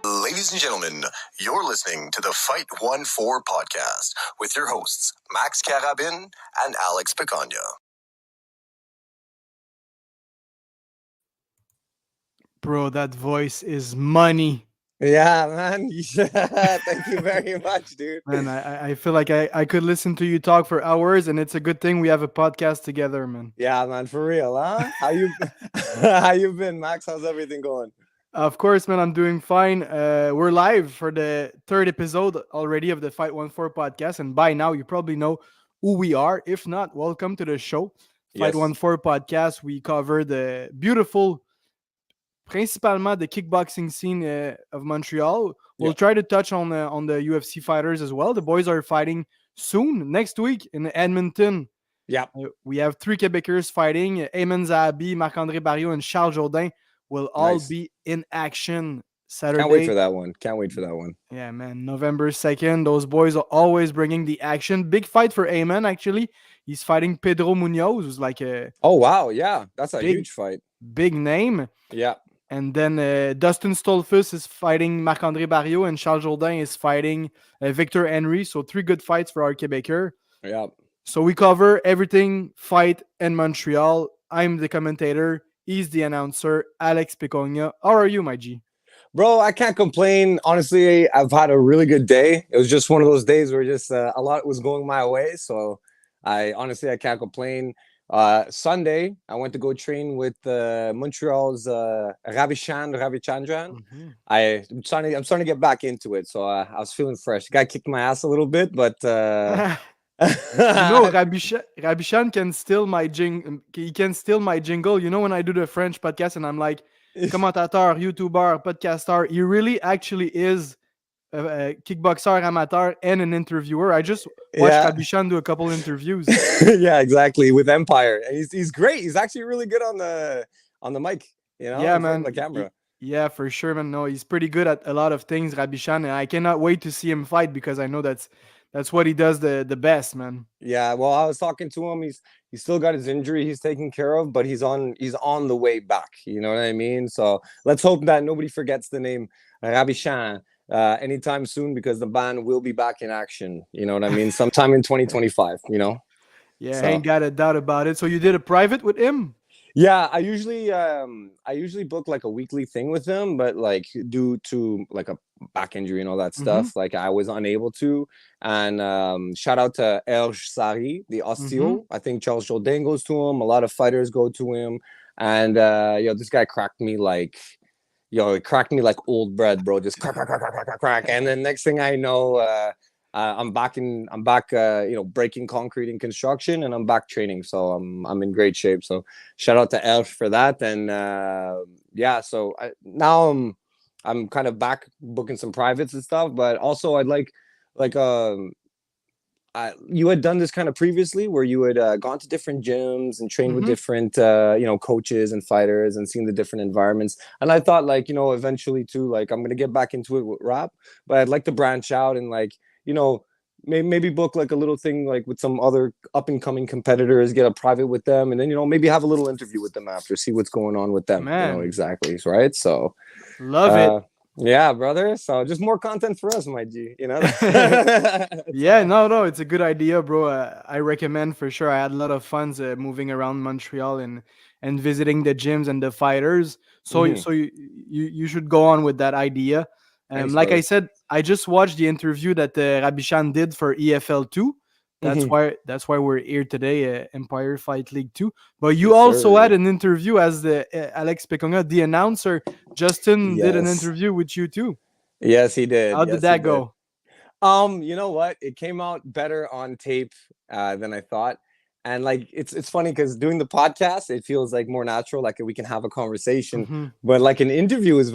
Ladies and gentlemen, you're listening to the Fight 1-4 podcast with your hosts, Max Karabine and Alex Piconia. Bro, that voice is money. Yeah, man. Thank you very much, dude. Man, I feel like I could listen to you talk for hours, and it's a good thing we have a podcast together, man. Yeah, man, for real, huh? How you been, Max? How's everything going? Of course, man, I'm doing fine. We're live for the third episode already of the Fight 1-4 podcast, and by now you probably know who we are. If not, welcome to the show. Fight Yes. 1-4 podcast. We cover the beautiful, principalement the kickboxing scene of Montreal. We'll try to touch on the UFC fighters as well. The boys are fighting soon, next week in Edmonton. Yeah. We have three Quebecers fighting. Eamon Zahabi, Marc-André Barrios, and Charles Jourdain will all be in action Saturday. Can't wait for that one. Yeah, man. November 2nd. Those boys are always bringing the action. Big fight for Eamon, actually. He's fighting Pedro Munoz, who's like a... Oh, wow. Yeah. That's a huge fight. Big name. Yeah. And then Dustin Stolfus is fighting Marc-André Barrios, and Charles Jourdain is fighting Victor Henry. So three good fights for our Quebecer. Yeah. So we cover everything fight in Montreal. I'm the commentator. He's the announcer, Alex Piconia. How are you, my G? Bro, I can't complain. Honestly, I've had a really good day. It was just one of those days where just a lot was going my way. So I can't complain. Sunday, I went to go train with Montreal's Ravichandran. Mm-hmm. I'm starting to get back into it. So I was feeling fresh. Guy kicked my ass a little bit, but... Rabichan can steal my he can steal my jingle. You know, when I do the French podcast and I'm like, commentateur, YouTuber, podcaster, he really actually is a kickboxer amateur and an interviewer. I just watched Rabichan do a couple interviews. Yeah, exactly, with Empire. And he's great. He's actually really good on the mic, you know? Yeah, man. The camera. Yeah, for sure, man. No, he's pretty good at a lot of things, Rabichan, and I cannot wait to see him fight because I know that's what he does the best, man. Yeah, well, I was talking to him. He's still got his injury he's taken care of, but he's on the way back. You know what I mean? So let's hope that nobody forgets the name Rabichan anytime soon, because the band will be back in action. You know what I mean? Sometime in 2025. You know? Yeah, I ain't got a doubt about it. So you did a private with him? Yeah, I usually book like a weekly thing with him, but like due to like a back injury and all that stuff, like I was unable to. And shout out to Erge Sari, the osteo. I think Charles Jourdain goes to him. A lot of fighters go to him. And this guy cracked me like old bread, bro. Just crack. And then next thing I know, I'm back, breaking concrete in construction, and I'm back training. So I'm in great shape. So shout out to Elf for that. And so now I'm kind of back booking some privates and stuff. But also I'd like you had done this kind of previously, where you had gone to different gyms and trained with different coaches and fighters and seen the different environments. And I thought, like, eventually too, like, I'm gonna get back into it with rap, but I'd like to branch out and, like, maybe book like a little thing like with some other up and coming competitors, get a private with them, and then maybe have a little interview with them after, see what's going on with them. Man. Exactly, right? So love it. Yeah, brother. So just more content for us, my G. Yeah, no, it's a good idea, bro. I recommend for sure. I had a lot of fun moving around Montreal and visiting the gyms and the fighters. So you should go on with that idea. Thanks, like brother. I said, I just watched the interview that Rabichan did for EFL2. That's why we're here today, Empire Fight League 2. But you also had an interview as the Alex Piconia, the announcer. Justin did an interview with you too. Yes, he did. How did that go? You know what? It came out better on tape than I thought. And like it's funny because doing the podcast, it feels like more natural, like we can have a conversation. Mm-hmm. But like an interview is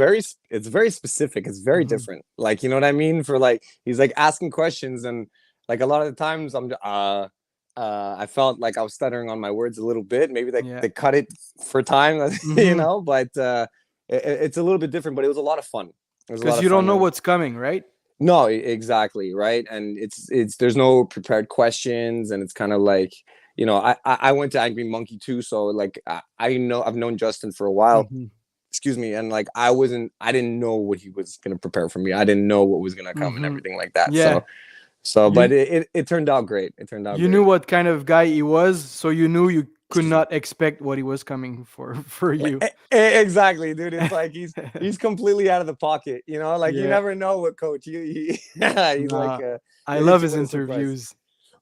it's very specific. It's very Mm-hmm. different. Like, you know what I mean? For like, he's like asking questions, and like a lot of the times I felt like I was stuttering on my words a little bit. Maybe Yeah. they cut it for time, you Mm-hmm. know. But it's a little bit different. But it was a lot of fun. It was a lot Because of you don't fun. know what's coming, right? No, exactly, right. And it's there's no prepared questions, and it's kind of like, you know, I went to Angry Monkey too, so like I know I've known Justin for a while. Mm-hmm. Excuse me, and like I didn't know what he was gonna prepare for me. I didn't know what was gonna come and Mm-hmm. everything like that. Yeah. But You it turned out great. It turned out you great. knew what kind of guy he was, so you knew you could not expect what he was coming for you. Exactly, dude. It's like he's completely out of the pocket. You know, like you Yeah. never know what coach. He's like Nah, I it love hits you his with a surprise. interviews.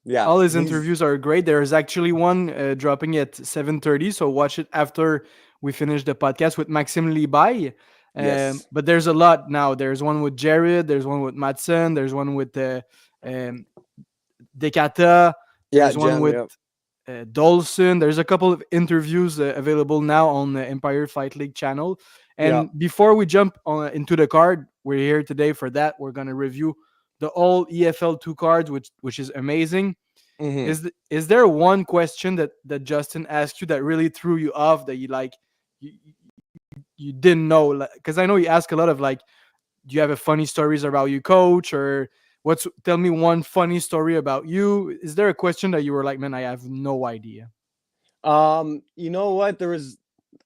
Yeah, All his he's interviews are great. There's actually one dropping at 7:30, so watch it after we finish the podcast with Maxime Libai. yes, But there's a lot now. There's one with Jared. There's one with Madsen. There's one with um, Decata. yeah, There's one Jem, with yeah, Dolson. There's a couple of interviews available now on the Empire Fight League channel. yeah. And before we jump into the card, we're here today for that. We're gonna review the all EFL 2 cards, which is amazing. Mm-hmm. Is there one question that Justin asked you that really threw you off, that you, you didn't know? Because I know you ask a lot of like, do you have a funny stories about you coach, or tell me one funny story about you? Is there a question that you were like, man, I have no idea? You know what? There was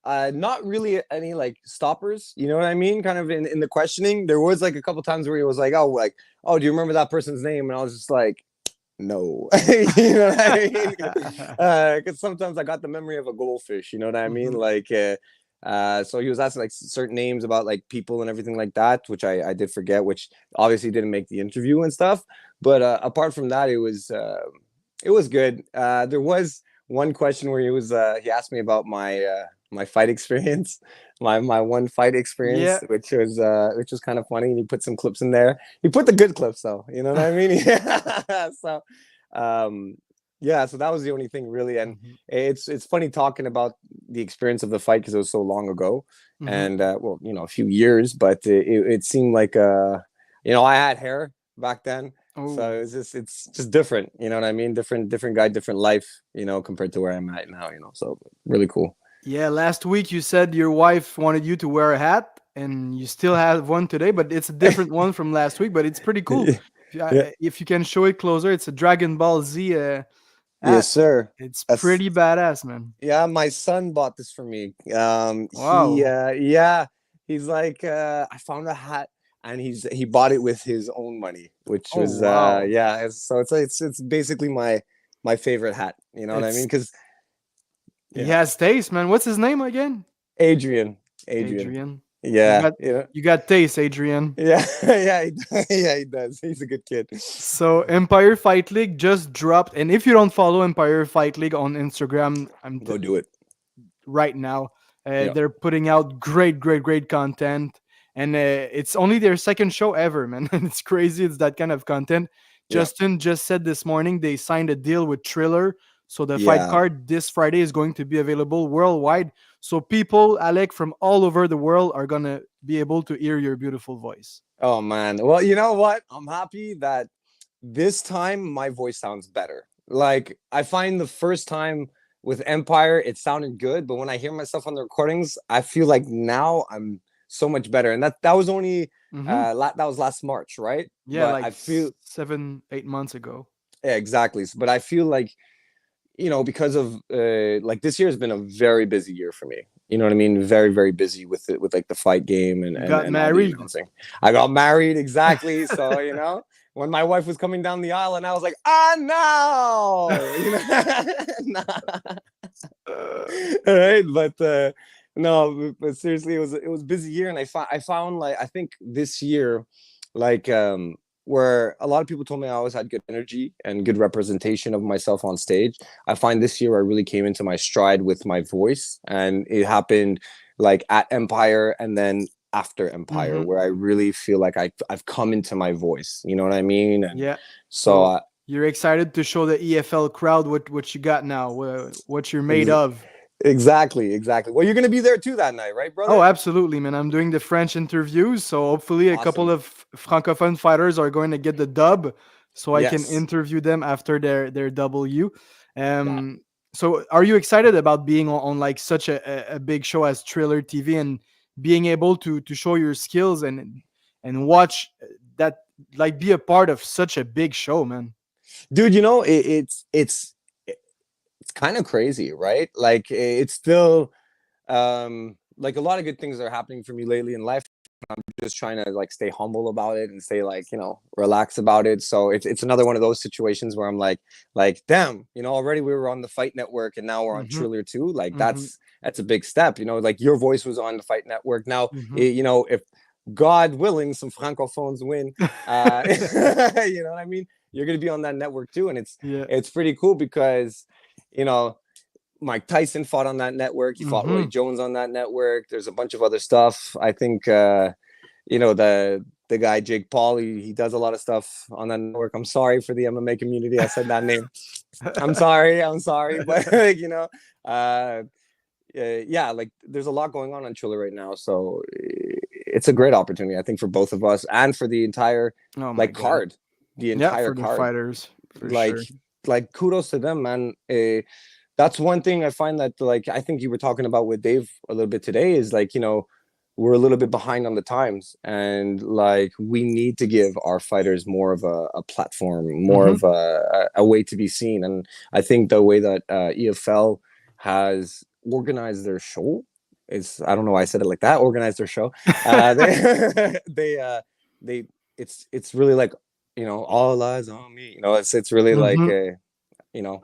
not really any like stoppers, you know what I mean? Kind of in the questioning. There was like a couple times where he was like, oh, do you remember that person's name? And I was just like, no. You know what I mean? Because sometimes I got the memory of a goldfish, you know what I mean? Mhm. Like so he was asking like certain names about like people and everything like that, which I did forget, which obviously didn't make the interview and stuff. But apart from that, it was good. There was one question where he asked me about my fight experience, my one fight experience, Yeah. which was kind of funny. And he put some clips in there. He put the good clips though, you know what I mean? So um yeah, so that was the only thing really. And Mhm. it's funny talking about the experience of the fight because it was so long ago. Mhm. And well, you know, a few years, but it seemed like you know, I had hair back then. So Oh. it's just different, you know what I mean? Different guy, different life, you know, compared to where I'm at now, you know. So really cool. Yeah, last week you said your wife wanted you to wear a hat, and you still have one today, but it's a different one from last week. But it's pretty cool. Yeah. If you can show it closer, it's a Dragon Ball Z Yes, hat. sir. It's That's pretty badass, man. yeah, my son bought this for me. He Wow. yeah, he's like I found a hat and he bought it with his own money, which Oh was wow. yeah, so it's basically my favorite hat, you know what I mean? It's Cuz He yeah, has taste, man. What's his name again? Adrian. Adrian. Adrian. You Yeah, got you know. you got taste, Adrian. Yeah, yeah, yeah, he does. He's a good kid. So Empire Fight League just dropped, and if you don't follow Empire Fight League on Instagram, Go do it. right now, Yeah. they're putting out great content, and it's only their second show ever, man. It's crazy. It's that kind of content. Yeah. Justin just said this morning they signed a deal with Triller, so the fight Yeah. card this Friday is going to be available worldwide. So people, Alek, from all over the world are gonna be able to hear your beautiful voice. Oh man. Well, you know what? I'm happy that this time my voice sounds better. Like I find the first time with Empire it sounded good, but when I hear myself on the recordings, I feel like now I'm so much better. And that was only Hmm. that was last March, right? Yeah, But like I feel 7, 8 months ago. yeah, exactly. But I feel like, you know, because of like this year has been a very busy year for me. You know what I mean? Very busy with it, with like the fight game and You got all the married. announcing. I got married, exactly. So, you know, when my wife was coming down the aisle and I was like, ah no, you know. All right. But no, but seriously, it was a busy year. And I found like I think this year, like where a lot of people told me I always had good energy and good representation of myself on stage. I find this year I really came into my stride with my voice, and it happened like at Empire and then after Empire, Hmm. where I really feel like I've come into my voice. You know what I mean? And Yeah. so So You're excited to show the EFL crowd what you got now, what you're made Ex- of. exactly, exactly. Well, you're gonna be there too that night, right, Oh, brother? absolutely, man. I'm doing the French interviews, so hopefully a couple Awesome. of francophone fighters are going to get the dub, so I can Yes. interview them after their W. Yeah. So are you excited about being on like such a big show as Thriller TV and being able to show your skills and watch that, like, be a part of such a big show, man? Dude, it's kind of crazy, right? Like it's still like a lot of good things are happening for me lately in life. I'm just trying to like stay humble about it and stay like, relax about it. So it's another one of those situations where I'm like damn, already we were on the Fight Network and now we're on Mm-hmm. Triller 2. Like Mm-hmm. that's a big step, like your voice was on the Fight Network. Now, Mm-hmm. if God willing some francophones win, you know what I mean? You're going to be on that network too. And Yeah. it's pretty cool because, you know, Mike Tyson fought on that network. He fought Roy Mm-hmm. Jones on that network. There's a bunch of other stuff. I think the guy Jake Paul, he does a lot of stuff on that network. I'm sorry for the MMA community. I said that name. I'm sorry. But like, yeah, like there's a lot going on Chile right now. So it's a great opportunity, I think, for both of us and for the entire Oh my like god. card, the Yeah, entire for the card. fighters, for Like, sure. kudos to them, man. That's one thing I find that, like, I think you were talking about with Dave a little bit today is like, we're a little bit behind on the times, and like we need to give our fighters more of a platform, more Mm-hmm. of a way to be seen. And I think the way that EFL has organized their show is, I don't know why I said it like that, organized their show. They they it's really like, all eyes on me. It's really like Mm-hmm.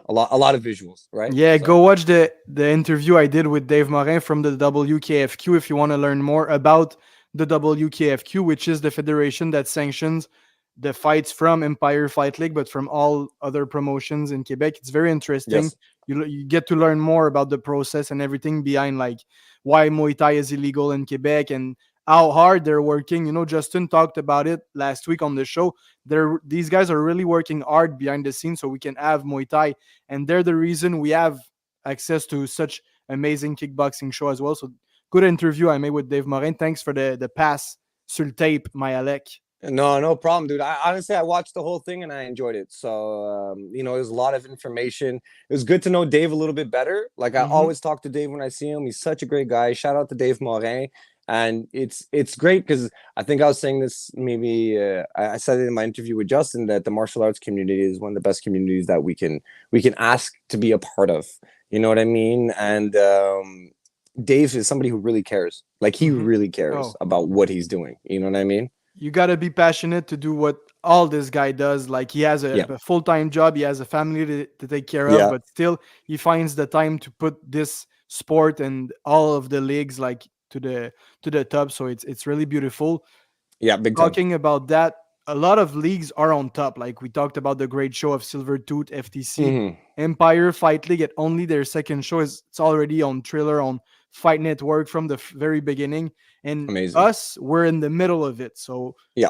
a lot of visuals, right? Yeah, go So watch the interview I did with Dave Morin from the WKFQ if you want to learn more about the WKFQ, which is the federation that sanctions the fights from Empire Fight League, but from all other promotions in Quebec. It's very interesting. yes, You get to learn more about the process and everything behind, like, why Muay Thai is illegal in Quebec and how hard they're working. Justin talked about it last week on the show. These guys are really working hard behind the scenes so we can have Muay Thai, and they're the reason we have access to such amazing kickboxing show as well. So good interview I made with Dave Morin. Thanks for the pass sur le tape, my Alek. no problem, dude. I honestly, I watched the whole thing and I enjoyed it. So it was a lot of information. It was good to know Dave a little bit better. Like, I Mm-hmm. always talk to Dave when I see him. He's such a great guy. Shout out to Dave Morin. And it's great because I think I was saying this, maybe I said it in my interview with Justin, that the martial arts community is one of the best communities that we can ask to be a part of. You know what I mean? And Dave is somebody who really cares. Like, he Mm-hmm. really cares Oh, about what he's doing. You know what I mean? you got to be passionate to do what all this guy does. Like, he has Yeah. a full-time job, he has a family to take care of, Yeah. but still he finds the time to put this sport and all of the leagues like to the top. So it's really beautiful. Yeah. Big time. Talking about that, a lot of leagues are on top. Like, we talked about the great show of Silvertooth, FTC, Mhm. Empire Fight League. At only their second show it's already on Thriller, on Fight Network from the very beginning. And Amazing. us, we're in the middle of it. So Yeah.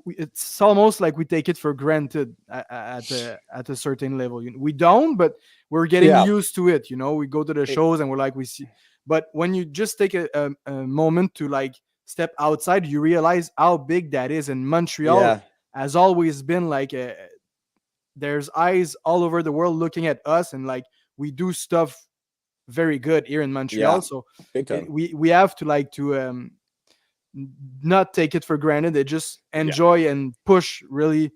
it's almost like we take it for granted at a certain level. We don't, but we're getting Yeah. used to it. We go to the It- shows and we're like, we see. But when you just take a moment to, like, step outside, you realize how big that is. And Montreal yeah. has always been like there's eyes all over the world looking at us, and like we do stuff very good here in Montreal. Yeah. So Big time. we have to, like, to not take it for granted. They just enjoy and push, really,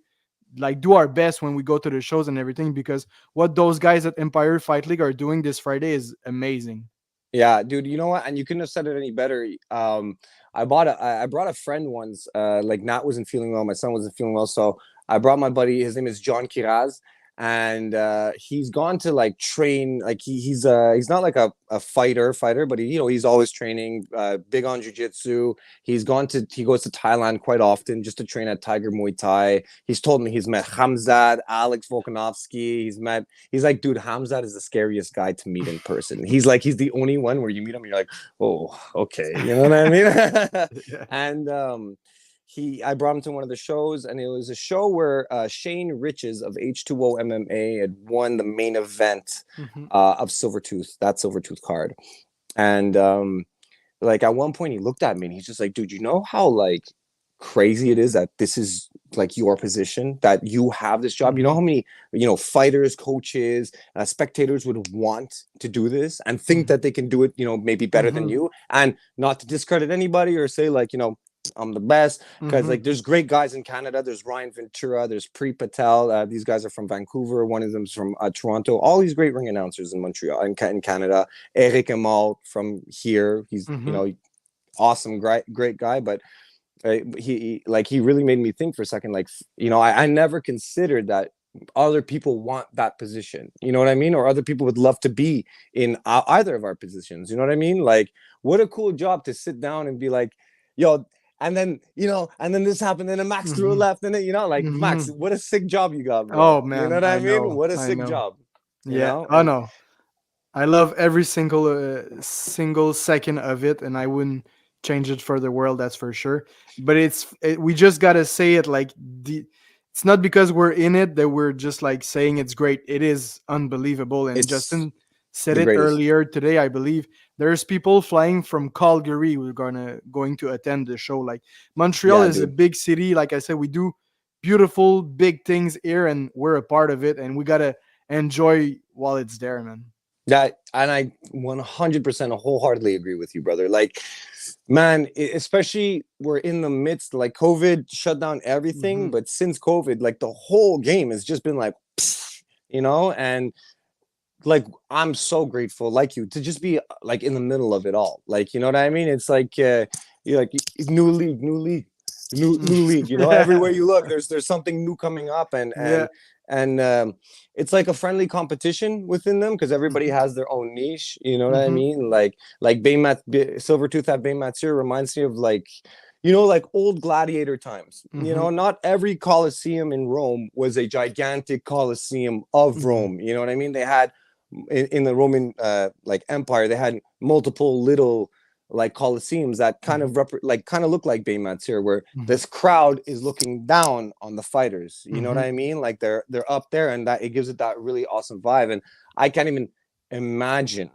like, do our best when we go to the shows and everything, because what those guys at Empire Fight League are doing this Friday is amazing. Yeah, dude. You know what? And you couldn't have said it any better. I brought a friend once. Like, Nat wasn't feeling well. My son wasn't feeling well, so I brought my buddy. His name is John Kiraz, and he's gone to like train. Like, he's not like a fighter, but he's always training. Big on jujitsu. He goes to Thailand quite often just to train at Tiger Muay Thai. He's told me he's met Hamzat, Alex Volkanovski. He's like, dude, Hamzat is the scariest guy to meet in person. He's the only one where you meet him and you're like, oh, okay. You know what I mean? Yeah. And I brought him to one of the shows, and it was a show where Shane Riches of H2O MMA had won the main event Mhm. of Silvertooth, that Silvertooth card. And like at one point he looked at me and he's just like, dude, you know how like crazy it is that this is like your position, that you have this job? You know how Mhm. many, fighters, coaches, spectators would want to do this and think Mhm. that they can do it, maybe better than Mhm. you. And not to discredit anybody or say like, I'm the best, because Mhm. like there's great guys in Canada. There's Ryan Ventura, there's Pre Patel. These guys are from Vancouver. One of them's from Toronto. All these great ring announcers in Montreal, in Canada. Eric Amal from here. He's Mhm. awesome, great guy. But he really made me think for a second. Like, I never considered that other people want that position. You know what I mean? Or other people would love to be in either of our positions. You know what I mean? Like, what a cool job to sit down and be like, yo. And then this happened, and then Max threw a Mhm. left, and then like, Max, Mhm. what a sick job you got, bro. Oh You know man, what I I mean? know. What a I sick know. job. Yeah. Oh And no. I love every single second of it, and I wouldn't change it for the world. That's for sure. But we just gotta say it like it's not because we're in it that we're just like saying it's great. It is unbelievable. And it's Justin said the it greatest. earlier today, I believe. There's people flying from Calgary who are going to attend the show. Like Montreal Yeah, is a dude. big city. Like I said, we do beautiful big things here, and we're a part of it, and we gotta enjoy while it's there, man. That, and I 100% wholeheartedly agree with you, brother. Like, man, especially we're in the midst, like COVID shut down everything, Mhm. but since COVID, like the whole game has just been like, and like I'm so grateful, like you, to just be like in the middle of it all. Like, you know what I mean? It's like you're like new league, new league. Everywhere you look, there's something new coming up, and Yeah. it's like a friendly competition within them because everybody Mhm. has their own niche. You know what I Mhm. mean? Like Baymat Silvertooth at Baymat's here reminds me of like. Like old gladiator times. Mhm. Not every Colosseum in Rome was a gigantic Colosseum of Mhm. Rome. You know what I mean? They had in the Roman like Empire, they had multiple little like Colosseums that kind Mhm. of kind of look like Baymats here, where Mhm. this crowd is looking down on the fighters. You know what Mhm. I mean? Like they're up there, and that it gives it that really awesome vibe. And I can't even imagine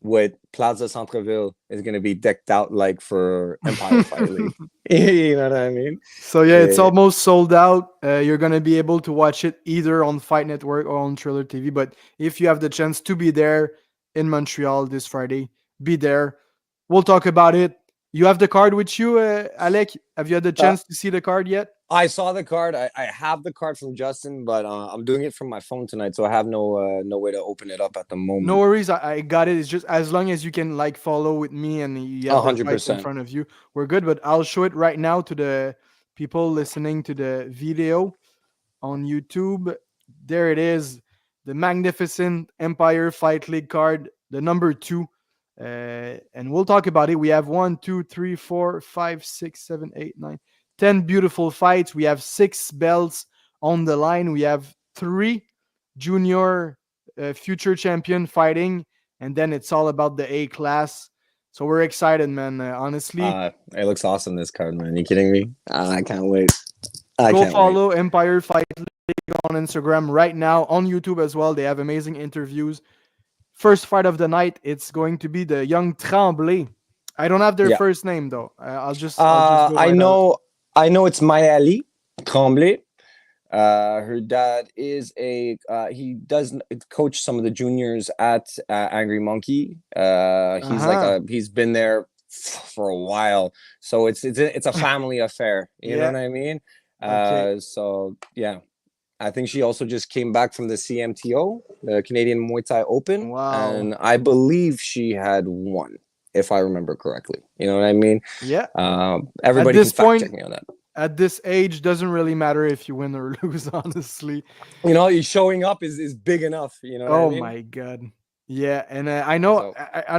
what Plaza Centre-Ville is going to be decked out like for Empire Fight League. You know what I mean? So yeah, it's Eh, almost sold out. You're gonna be able to watch it either on Fight Network or on Trailer TV. But if you have the chance to be there in Montreal this Friday, be there. We'll talk about it. You have the card with you, Alek. Have you had the uh, chance to see the card yet? I saw the card. I have the card from Justin, but I'm doing it from my phone tonight, so I have no way to open it up at the No moment. worries, I got it. It's just as long as you can like follow with me and you A have the hundred fights in percent. front of you, we're good. But I'll show it right now to the people listening to the video on YouTube. There it is, the magnificent Empire Fight League card, the number two. And we'll talk about it. We have 10 beautiful fights. We have 6 belts on the line. We have 3 junior future champion fighting, and then it's all about the A class. So we're excited, man. Honestly, It looks awesome, this card, man. You kidding me? I can't wait. I go can't wait. follow Empire Fight League on Instagram right now, on YouTube as well. They have amazing interviews. First fight of the night, it's going to be the young Tremblay. I don't have their Yeah. first name though. I'll just go I right out. know. I know it's Mayali Tremblay. Her dad is he does coach some of the juniors at Angry Monkey. Uh huh. He's been there for a while, so it's a family affair. You know Yeah. what I mean? Okay. So yeah, I think she also just came back from the CMTO, the Canadian Muay Thai Open, Wow. and I believe she had won, if I remember correctly. You know what I mean? Yeah. At Everybody can this fact check point, me on that. at this age, doesn't really matter if you win or lose. Honestly. Showing up is big enough. You know what I Oh mean? my god. Yeah, and I know So I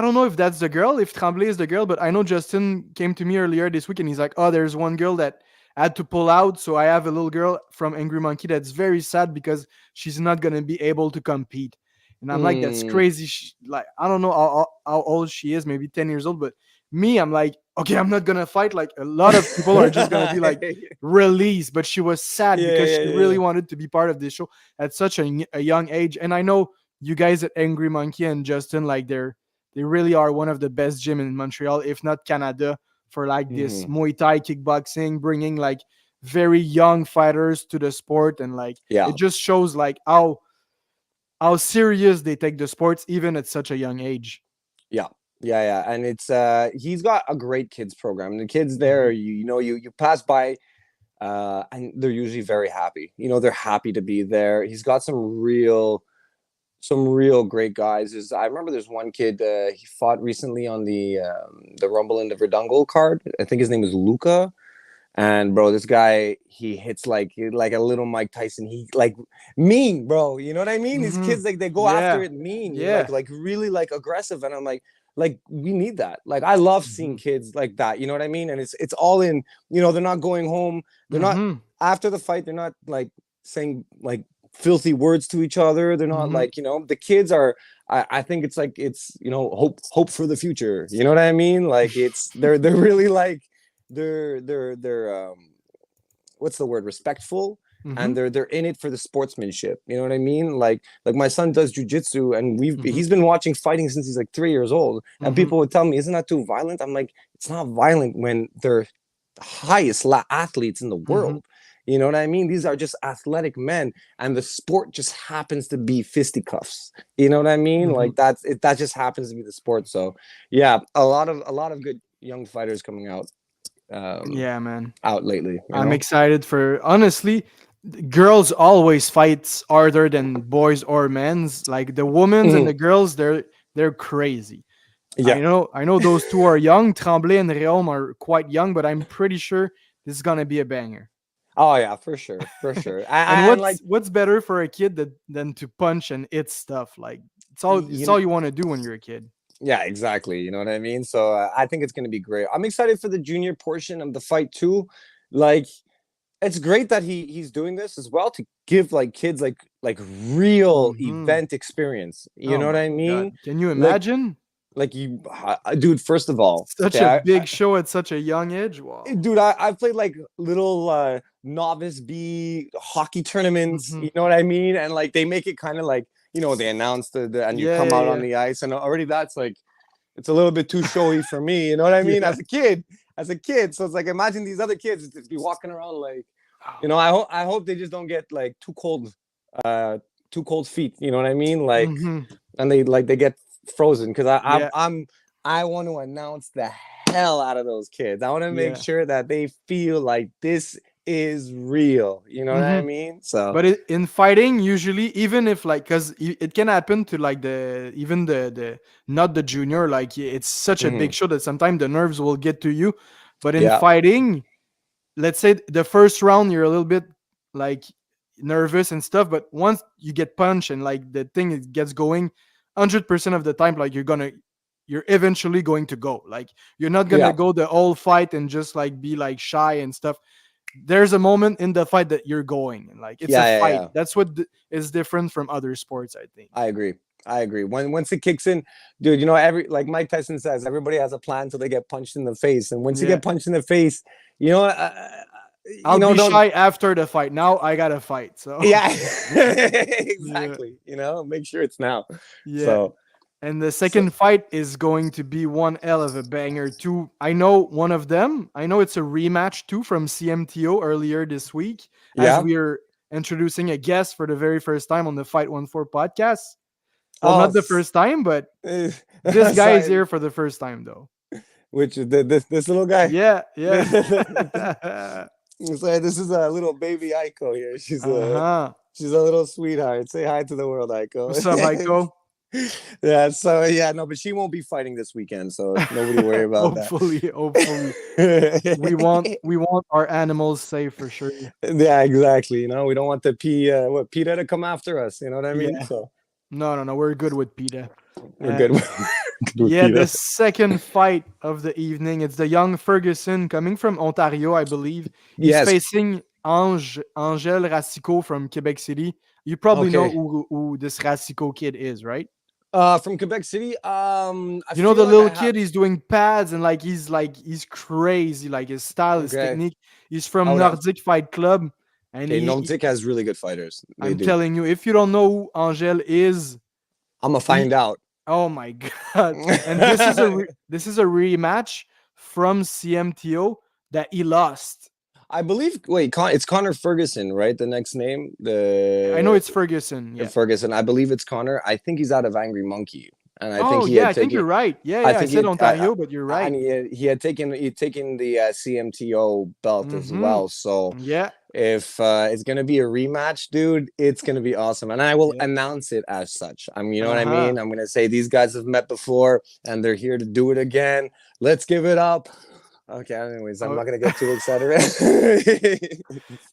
don't know if that's the girl, if Tremblay is the girl, but I know Justin came to me earlier this week and he's like, "Oh, there's one girl that had to pull out, so I have a little girl from Angry Monkey that's very sad because she's not gonna be able to compete." And I'm like, "That's mm, crazy." Like I don't know how old she is, maybe 10 years old, but Me, I'm like, okay, I'm not gonna fight. Like a lot of people are just gonna be like released, but she was sad Yeah, because yeah, she yeah, really wanted to be part of this show at such a young age. And I know you guys at Angry Monkey and Justin, like they really are one of the best gym in Montreal, if not Canada, for like this hmm Muay Thai kickboxing, bringing like very young fighters to the sport, and like yeah, it just shows like how serious they take the sports even at such a young age. yeah, yeah, yeah. And it's he's got a great kids program. The kids Mhm. there, you know, you pass by, and they're usually very happy. You know, they're happy to be there. He's got some real great guys. Is I remember there's one kid he fought recently on the Rumble in the Verdungle card. I think his name was Luca. And bro, this guy he hits like a little Mike Tyson. He like mean, bro. You know what I mean? These Mhm. kids like they go after Yeah. it mean. You know, Yeah. like really like aggressive. And I'm like we need that. Like I love seeing Mhm. kids like that. You know what I mean? And it's all in. You know, they're not going home. They're not Mhm. after the fight. They're not like saying like filthy words to each other. They're not Mhm. like the kids are. I think it's like it's hope for the future. You know what I mean? Like it's they're really like they're what's the word, respectful, and Mhm. they're in it for the sportsmanship. You know what I mean? Like my son does jujitsu, and Mhm. he's been watching fighting since he's like 3 years old, and Mhm. people would tell me, "Isn't that too violent?" I'm like, it's not violent when they're the highest athletes in the Mhm. world. You know what I mean? These are just athletic men, and the sport just happens to be fisticuffs. You know what I mean? Mhm. Like that just happens to be the sport. So yeah, a lot of good young fighters coming um, Yeah, man. out lately. You I'm know. excited for honestly, girls always fights harder than boys or men's. Like the women's and Mhm. the girls, they're crazy. Yeah. I know those two are young. Tremblay and Réaume are quite young, but I'm pretty sure this is gonna be a banger. Oh yeah, for sure, for sure. And And like what's better for a kid than to punch and hit stuff? Like it's you, all you want to do when you're a kid. yeah, exactly. You know what I mean. So I think it's gonna be great. I'm excited for the junior portion of the fight too. Like it's great that he's doing this as well to give like kids like real Hmm. event experience. You Oh know what my I mean? god! Can you Like imagine like you, dude. First of all, such okay, a big show at such a young age? Wow. dude, I've played like little novice B hockey tournaments, Hmm. you know what I mean? And like they make it kind of like, they announce and you Yeah, come yeah, out on yeah, the ice, and already that's like it's a little bit too showy for me, you know what I mean? yeah. As a kid. So it's like imagine these other kids just be walking around like, I hope they just don't get like uh too cold feet, you know what I mean? Like Hmm. and they get frozen because Yeah, I want to announce the hell out of those kids. I want to make yeah. sure that they feel like this is real. You know what I Hmm. mean? So But in fighting, usually, even if like, cause it can happen to like the even the not the junior, like it's such a big mhm. show that sometimes the nerves will get to you. But in Yeah, fighting, let's say the first round you're a little bit like nervous and stuff, but once you get punched and like the thing gets going, 100% of the time, like you're eventually going to go. Like you're not gonna yeah, go the whole fight and just like be like shy and stuff. There's a moment in the fight that you're going, and like it's a yeah, yeah, fight. yeah. That's what is different from other sports, I think. I agree. I agree. Once it kicks in, dude, every like Mike Tyson says, everybody has a plan until they get punched in the face, and once you Yeah, get punched in the face, you know, I'll be don't. shy after the fight. Now I gotta fight. So Yeah, yeah, exactly. Make sure it's now. yeah. So, And the so second fight is going to be one hell of a banger too. I know one of them. I know it's a rematch too from CMTO earlier this week, as yeah. we're introducing a guest for the very first time on the Fight 14 podcast. Well, Oh, not the first time, but this guy is sorry. here for the first time though. Which is this little guy? Yeah, yeah. So this is a little baby Aiko here. She's a Uh-huh. she's a little sweetheart. Say hi to the world, What's up, Aiko. Aiko? Yeah. So yeah, no, but she won't be fighting this weekend, so nobody worry about that. Hopefully, hopefully. We want our animals safe for sure. Yeah, exactly. We don't want the PETA to come after us. You know what I mean? Yeah. So No, no, no. We're good with PETA. we're good. Good with Yeah, the PETA. second fight of the evening. It's the young Ferguson coming from Ontario, I believe. He's Yes. facing Angel Racicot from Quebec City. You probably know Okay. who this Racicot kid is, right? From Quebec City. I You know feel the like I little have. kid, he's doing pads and he's crazy. Like his style, his Okay, technique. He's I from would have. Nordic Fight Club, and Okay, Nordic has really good fighters. They I'm do. telling you, if you don't know who Angel is, I'm gonna he find out. oh my god! And this is a rematch from CMTO that he lost. I believe. Wait, it's Connor Ferguson, right? The next name, I know the it's Ferguson. Yeah. Ferguson. I believe it's Connor. I think he's out of Angry Monkey, and I think Oh he yeah, had I think taken. you're right. Yeah, I yeah. I think he said had, Ontario, but you're and right. he had taken the CMTO belt as Mm-hmm. well. So Yeah. if it's gonna be a rematch, dude, it's gonna be awesome, and I will Yeah. announce it as such. You know what I Uh-huh. mean. I'm gonna say these guys have met before, and they're here to do it again. Let's give it up. Okay. Anyways, I'm Oh. not gonna get too excited.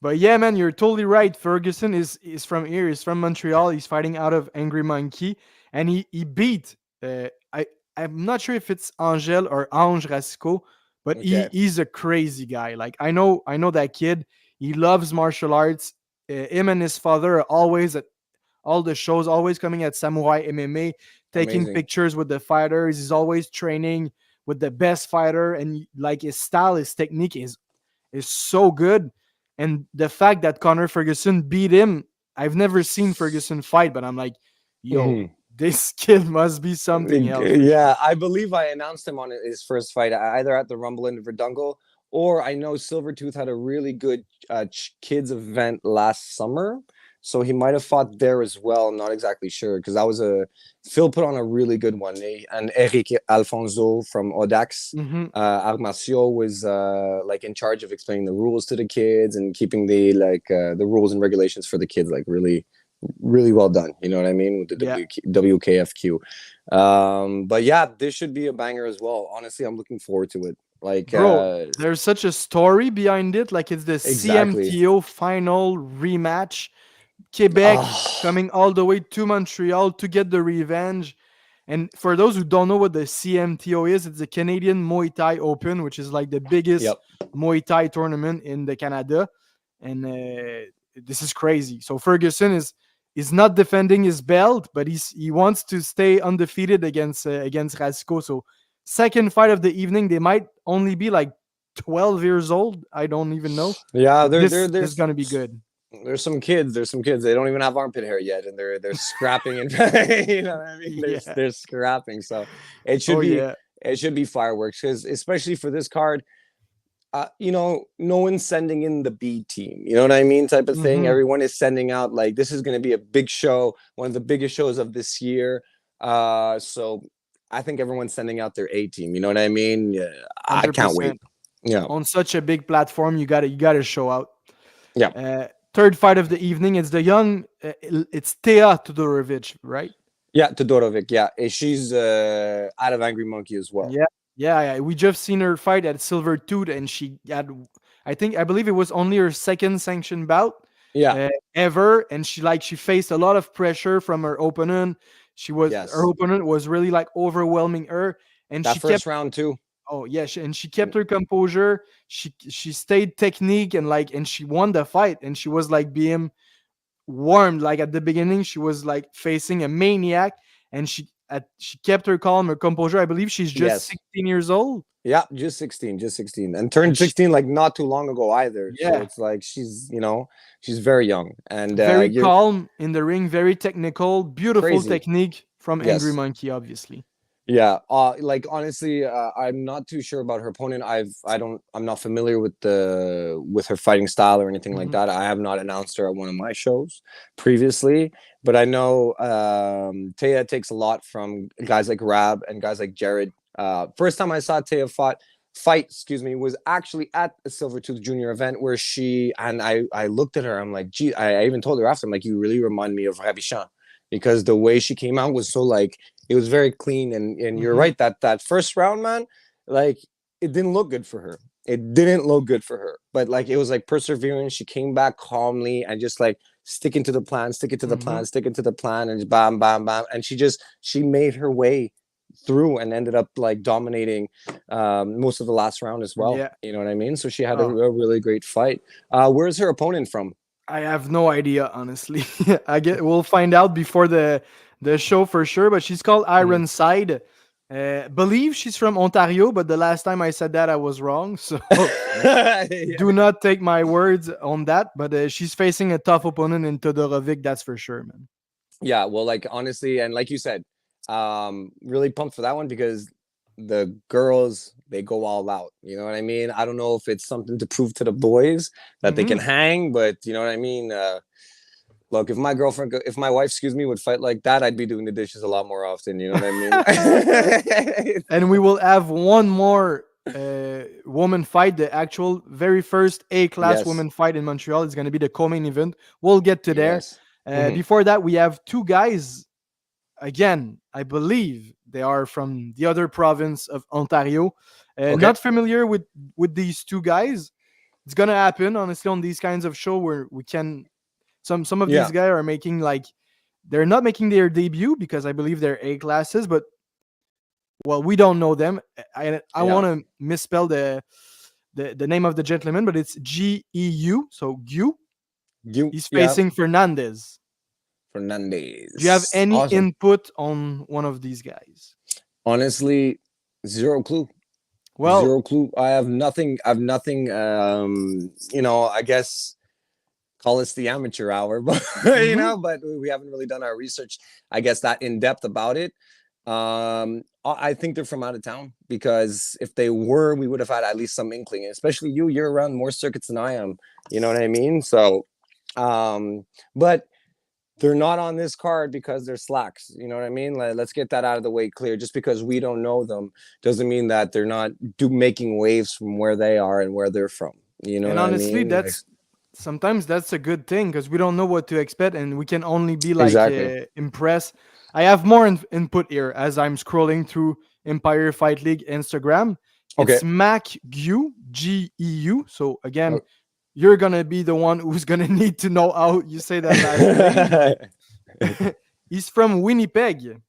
But yeah, man, you're totally right. Ferguson is from here. He's from Montreal. He's fighting out of Angry Monkey, and he beat. I'm not sure if it's Angel or Ange Rasico, but Okay. he's a crazy guy. Like I know that kid. He loves martial arts. Him and his father are always at all the shows, always coming at Samurai MMA, taking Amazing. pictures with the fighters. He's always training with the best fighter, and like his style, his technique is so good. And the fact that Connor Ferguson beat him, I've never seen Ferguson fight, but I'm like, yo, Mhm. this kid must be something else for sure. Yeah, I believe I announced him on his first fight, either at the Rumble in Verdungle, or I know Silvertooth had a really good kids event last summer, so he might have fought there as well. I'm not exactly sure because that was a Phil put on a really good one. And Eric Alfonso from Audax. Hmm. Armacio was like in charge of explaining the rules to the kids and keeping the rules and regulations for the kids like really well done. You know what I mean with the Yeah, WKFQ. But yeah, this should be a banger as well. Honestly, I'm looking forward to it. Like bro, there's such a story behind it. Like it's the exactly. CMTO final rematch. Quebec Oh, coming all the way to Montreal to get the revenge. And for those who don't know what the CMTO is, it's the Canadian Muay Thai Open, which is like the biggest yep. Muay Thai tournament in the Canada. And this is crazy. So Ferguson is not defending his belt, but he wants to stay undefeated against Rasico. So second fight of the evening, they might only be like 12 years old. I don't even know. Yeah, But there this there is there's gonna be good. there's some kids. There's some kids. They don't even have armpit hair yet, and they're scrapping and you know what I mean. Yeah. They're scrapping. So it should Oh be yeah. it should be fireworks because especially for this card, no one's sending in the B team. You know what I mean? Type of thing. Hmm. Everyone is sending out like this is going to be a big show, one of the biggest shows of this year. So I think everyone's sending out their A team. You know what I mean? Yeah, I can't wait. 100%. Yeah, On such a big platform, you gotta show out. yeah, Third fight of the evening, it's the young, it's Tea Todorovic, right? yeah. Todorovic. Yeah, and she's out of Angry Monkey as well. Yeah, yeah, yeah. We just seen her fight at Silver Tooth, and she had, I believe it was only her second sanctioned bout Yeah. ever, and she faced a lot of pressure from her opponent. Her Yes. opponent was really like overwhelming her, and That she kept. first round too. Oh yeah, and she kept her composure. She stayed technique and she won the fight. And she was like being warmed. Like at the beginning, she was like facing a maniac, and she kept her calm, her composure. I believe she's just Yes. 16 years old, Yeah, just 16, and turned and 16 like not too long ago either. So yeah, it's like she's very young and very you're calm in the ring, very technical, beautiful crazy. technique from Angry Yes. Monkey, obviously. Yeah, like honestly, I'm not too sure about her opponent. I'm not familiar with her fighting style or anything like Mhm. that. I have not announced her at one of my shows previously, but I know Taya takes a lot from guys like Rab and guys like Jared. First time I saw Taya excuse me, was actually at a Silvertooth Junior event where I looked at her. I'm like, gee, I even told her after, I'm like, you really remind me of Rabichan because the way she came out was so like it was very clean and you're Mhm. right that first round, man, like it didn't look good for her. It didn't look good for her, but like it was like perseverance. She came back calmly and just like sticking to the plan, sticking to the plan, Mhm. sticking to the plan, and bam, bam, bam, and she made her way through and ended up like dominating most of the last round as well. Yeah. You know what I mean? So she had Oh, a really great fight. Where's her opponent from? I have no idea, honestly. We'll find out before the show for sure. But she's called Ironside. Believe she's from Ontario, but the last time I said that I was wrong. So Yeah. do not take my words on that. But she's facing a tough opponent in Todorovic, that's for sure, man. Yeah, well, like honestly, and like you said, really pumped for that one because the girls they go all out. You know what I mean? I don't know if it's something to prove to the boys that they can hang, but you know what I mean. Look, if my wife, excuse me, would fight like that, I'd be doing the dishes a lot more often. You know what I mean? And we will have one more woman fight, the actual very first A-class Yes. woman fight in Montreal. It's going to be the co-main event. We'll get to there. Yes. Mhm. Before that, we have two guys. Again, I believe they are from the other province of Ontario. Okay. Not familiar with these two guys. It's gonna happen, honestly, on these kinds of show where we can. Some of Yeah. these guys are making like they're not making their debut because I believe they're A classes, but well, we don't know them. I Yeah. want to misspell the name of the gentleman, but it's Geu. So Gu. He's Yeah. facing Fernandez. Fernandez. Do you have any Awesome. input on one of these guys? Honestly, zero clue. Well, Zero clue. I have nothing. You know, I guess call this the amateur hour, but you know, but we haven't really done our research, I guess, that in depth about it. I think they're from out of town because if they were, we would have had at least some inkling, especially you're around more circuits than I am. You know what I mean? So, but they're not on this card because they're slacks. You know what I mean? Let's get that out of the way clear. Just because we don't know them doesn't mean that they're not making waves from where they are and where they're from. You know and what honestly, I mean? sometimes that's a good thing because we don't know what to expect and we can only be like Exactly. impressed. I have more input here as I'm scrolling through Empire Fight League Instagram. It's Okay. Mac Geu, Geu. So again, Oh. you're gonna be the one who's gonna need to know how you say that last name. He's from Winnipeg.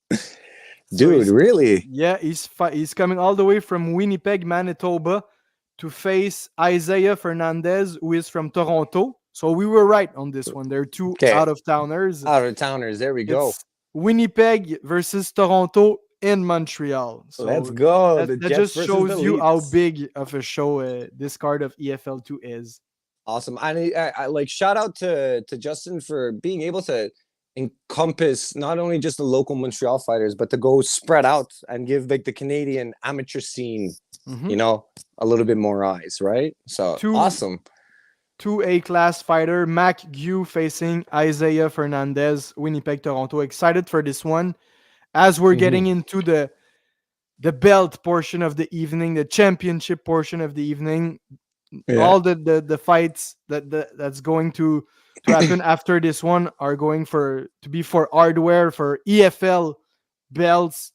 Dude, really? Yeah, he's coming all the way from Winnipeg, Manitoba, to face Isaiah Fernandez, who is from Toronto. So we were right on this one. They're two Okay. out of towners. Out of towners. There we go. It's Winnipeg versus Toronto in Montreal. So Let's go. That, The that Jets just versus shows the you how Leafs. big of a show this card of EFL2 is. Awesome. I like shout out to Justin for being able to encompass not only just the local Montreal fighters, but to go spread out and give like the Canadian amateur scene, you know, a little bit more eyes, right? So awesome. Two A-class fighter, Mac Geu facing Isaiah Fernandez, Winnipeg, Toronto. Excited for this one. As we're getting into the belt portion of the evening, the championship portion of the evening, all the fights that's going to happen after this one are going to be for hardware, for EFL belts.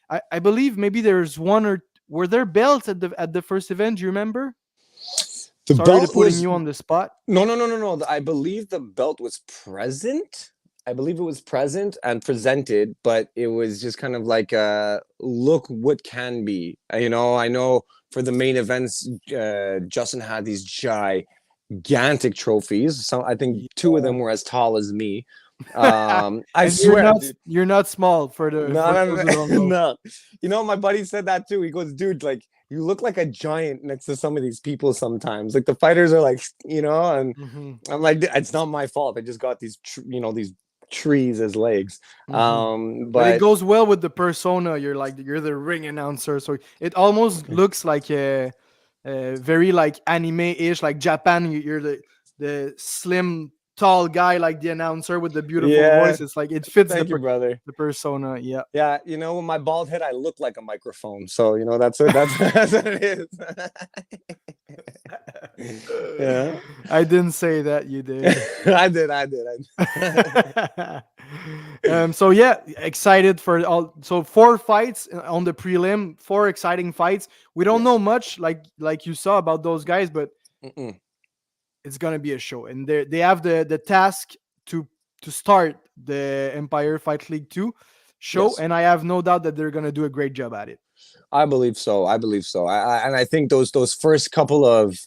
I believe maybe there's one or were there belts at the first event? Do you remember? Sorry to putting you on the spot. No. I believe the belt was present. I believe it was present and presented, but it was just kind of like look what can be. You know, I know for the main events, Justin had these gigantic trophies. So I think two of them were as tall as me. I swear you're not small for the no. You know, my buddy said that too. He goes, dude, like you look like a giant next to some of these people sometimes. Like the fighters are like, you know, and I'm like, it's not my fault. I just got these, these trees as legs. But it goes well with the persona. You're the ring announcer, so it almost looks like a very like anime-ish, like Japan. You're the slim, tall guy, like the announcer with the beautiful voice. It's like it fits brother. the persona. Yeah, you know, with my bald head, I look like a microphone. So you know that's what it is. Yeah, I didn't say that. You did. I did. So yeah, excited for all. So 4 fights on the prelim, 4 exciting fights. We don't know much, like you saw about those guys, but it's gonna be a show, and they have the task to start the Empire Fight League 2 show, and I have no doubt that they're gonna do a great job at it. I believe so. I think those first couple of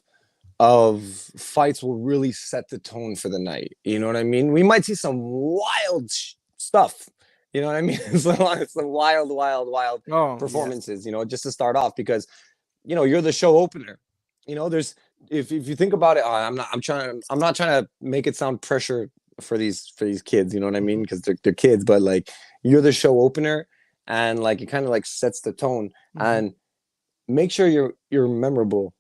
fights will really set the tone for the night. You know what I mean? We might see some wild stuff. You know what I mean? It's some wild, wild, wild performances. Yeah. Just to start off, because you're the show opener. There's if you think about it, I'm not trying to make it sound pressure for these kids. You know what I mean? Because they're kids, but like you're the show opener, and like it kind of like sets the tone, and make sure you're memorable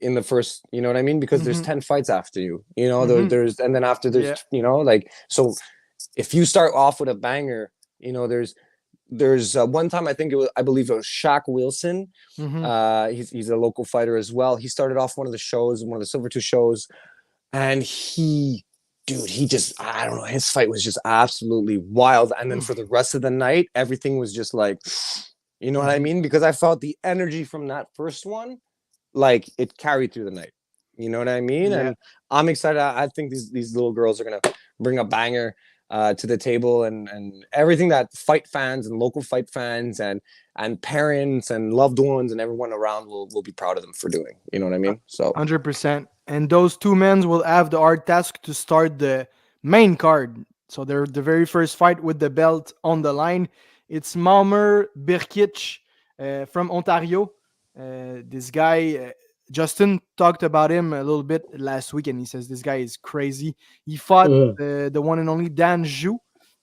in the first, you know what I mean? Because there's 10 fights after you, there's and then after there's, like, so if you start off with a banger, there's one time I believe it was Shaq Wilson. He's a local fighter as well. He started off one of the Silver Two shows, and he just, I don't know, his fight was just absolutely wild. And then for the rest of the night, everything was just like, you know what I mean? Because I felt the energy from that first one, like it carried through the night. You know what I mean? And I'm excited. I think these little girls are gonna bring a banger to the table, and everything that fight fans and local fight fans and parents and loved ones and everyone around will be proud of them for doing. You know what I mean? So 100%. And those two men will have the hard task to start the main card. So they're the very first fight with the belt on the line. It's Malmer Birkic from Ontario. This guy, Justin talked about him a little bit last week, and he says this guy is crazy. He fought the one and only Dan Zhu,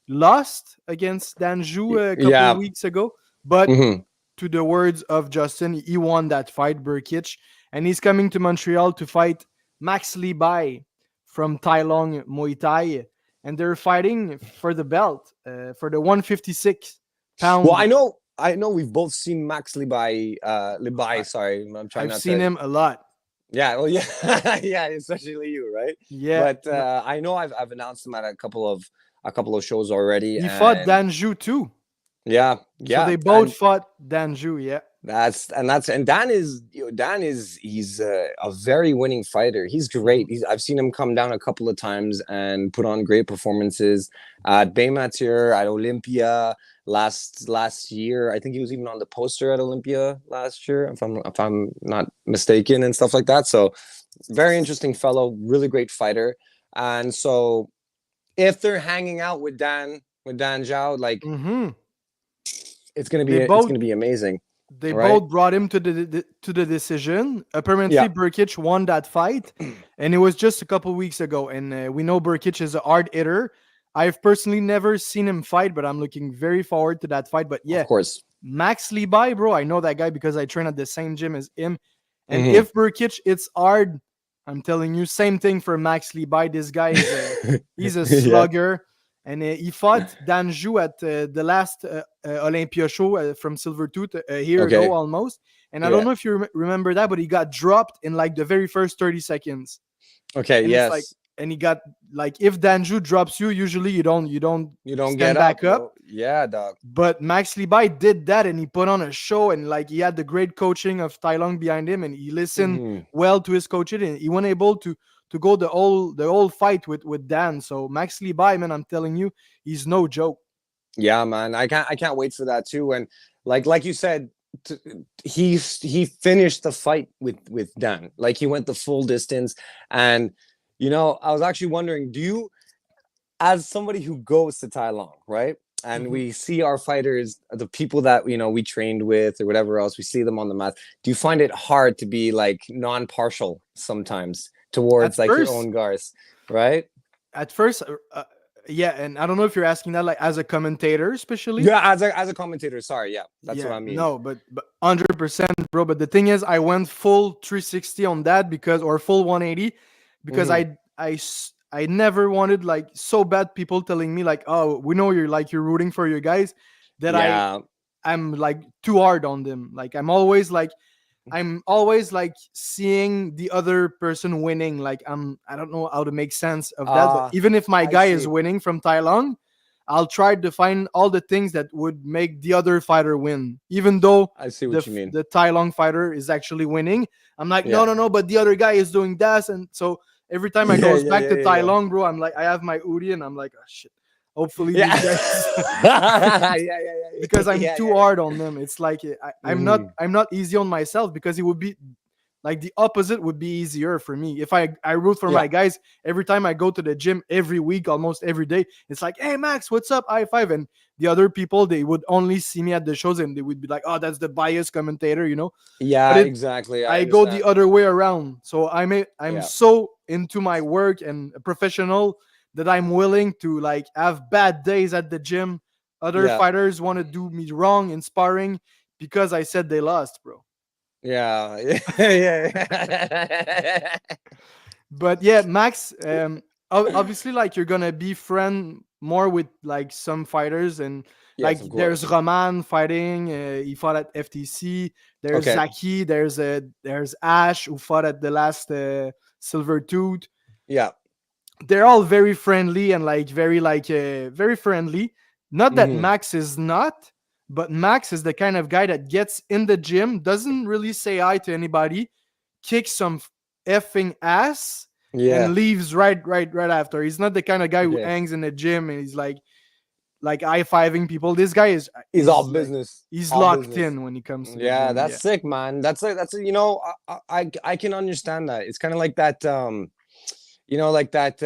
lost against Dan Zhu a couple weeks ago, but to the words of Justin, he won that fight, Birkic, and he's coming to Montreal to fight Max Libai from Tai Long Muay Thai, and they're fighting for the belt, for the 156 pound. Well, I know we've both seen Max Libai. Sorry, I'm trying. I've seen him a lot. Yeah, well, yeah, yeah, especially you, right? Yeah, but I know I've announced him at a couple of shows already. He fought Dan Zhu too. Yeah. So they both fought Dan Zhu. Yeah. And Dan is he's a very winning fighter. He's great. I've seen him come down a couple of times and put on great performances at Baymature, at Olympia last year. I think he was even on the poster at Olympia last year, if I'm not mistaken, and stuff like that. So very interesting fellow, really great fighter. And so if they're hanging out with Dan Zhao, like it's gonna be amazing. They both brought him to the decision. Apparently, Birkic won that fight, and it was just a couple weeks ago. And we know Birkic is a hard hitter. I've personally never seen him fight, but I'm looking very forward to that fight. But yeah, of course, Max Libai, bro, I know that guy because I train at the same gym as him. And if Birkic, it's hard. I'm telling you, same thing for Max Libai. This guy is he's a slugger. And he fought Dan Zhu at the last Olympia show from Silvertooth a year ago almost. And I don't know if you remember that, but he got dropped in like the very first 30 seconds. Okay, and yes. Like, and he got like, if Dan Zhu drops you, usually you don't stand get back up. Bro. Yeah, dog. But Max Libai did that, and he put on a show, and like he had the great coaching of Tai Long behind him, and he listened well to his coaching, and he wasn't able to go the whole fight with Dan. So Max Libai, man, I'm telling you, he's no joke. Yeah, man, I can't wait for that too. And like you said, he finished the fight with Dan. Like he went the full distance. And I was actually wondering, do you, as somebody who goes to Tai Long, right? And we see our fighters, the people that we trained with or whatever else, we see them on the mat. Do you find it hard to be like non-partial sometimes towards your own guys, right? At first, yeah, and I don't know if you're asking that like as a commentator, especially. Yeah, as a commentator. Sorry, yeah, that's what I mean. No, but 100%, bro. But the thing is, I went full 360 on that or full 180 because I never wanted like so bad people telling me like, oh, we know you're rooting for your guys, that I'm like too hard on them. Like I'm always like seeing the other person winning. Like I don't know how to make sense of that. But even if my guy is winning from Tai Long, I'll try to find all the things that would make the other fighter win. Even though I see what you mean. The Tai Long fighter is actually winning. I'm like, no, but the other guy is doing that. And so every time I goes back to Tai Long, bro, I'm like, I have my hoodie and I'm like, oh shit. Hopefully these guys because I'm too hard on them. It's like I'm not easy on myself because it would be like the opposite would be easier for me. If I root for Yeah. my guys every time I go to the gym every week, almost every day, it's like, hey Max, what's up? High five. And the other people, they would only see me at the shows and they would be like, oh, that's the biased commentator, you know. But Yeah, exactly. I I go the understand. other way around. So I'm Yeah. so into my work and a professional that I'm willing to like have bad days at the gym. Other Yeah. fighters want to do me wrong in sparring because I said they lost, bro. Yeah. Yeah. But yeah, Max, obviously, like you're gonna be friend more with like some fighters, and like Yes, of there's course. Roman fighting. He fought at FTC. There's Okay. Zaki. There's Ash who fought at the last Silver Tooth. Yeah. They're all very friendly and very friendly. Not that Hmm. Max is not, but Max is the kind of guy that gets in the gym, doesn't really say hi to anybody, kicks some effing ass, and Yeah. leaves right after. He's not the kind of guy who Okay. hangs in the gym and he's like high fiving people. This guy He's all is like business. he's All locked business. in when he comes to the Yeah, gym. that's Yeah. sick, man. You know, I can understand that. It's kind of like that you know, like that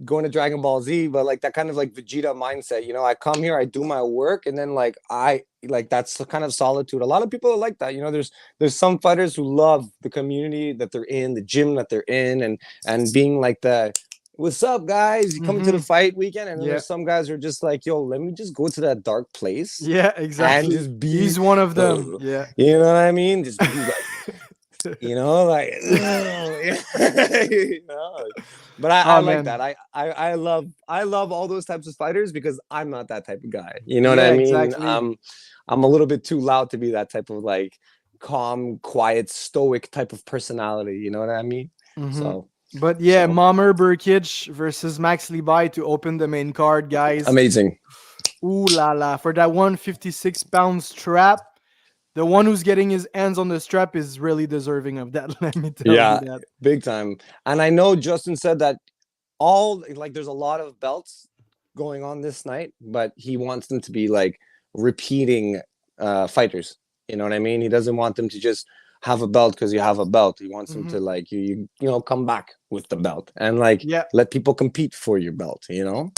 going to Dragon Ball Z, but like that kind of like Vegeta mindset. You know, I come here, I do my work, and then like I like that's the kind of solitude. A lot of people are like that. You know, there's some fighters who love the community that they're in, the gym that they're in, and being like the what's up, guys? You coming to the Mhm. fight weekend, and then Yeah. there's some guys who are just like, yo, let me just go to that dark place Yeah, and exactly. just be, He's one of them. Yeah. you know what I mean? Just be like, you know, like, you know. But I Oh like man. that. I love all those types of fighters because I'm not that type of guy. You know what Yeah, I mean? exactly. I'm a little bit too loud to be that type of like calm, quiet, stoic type of personality. You know what I mean? Hmm. So But yeah, so Mommer Burkich versus Max Levi to open the main card, guys. amazing. Ooh la la. For that 156-pound strap, the one who's getting his hands on the strap is really deserving of that. Let me tell you Yeah, that. big time. And I know Justin said that all like there's a lot of belts going on this night, but he wants them to be like repeating fighters. You know what I mean? He doesn't want them to just have a belt because you have a belt. He wants them Hmm. to like you know come back with the belt and like Yeah, let people compete for your belt. You know,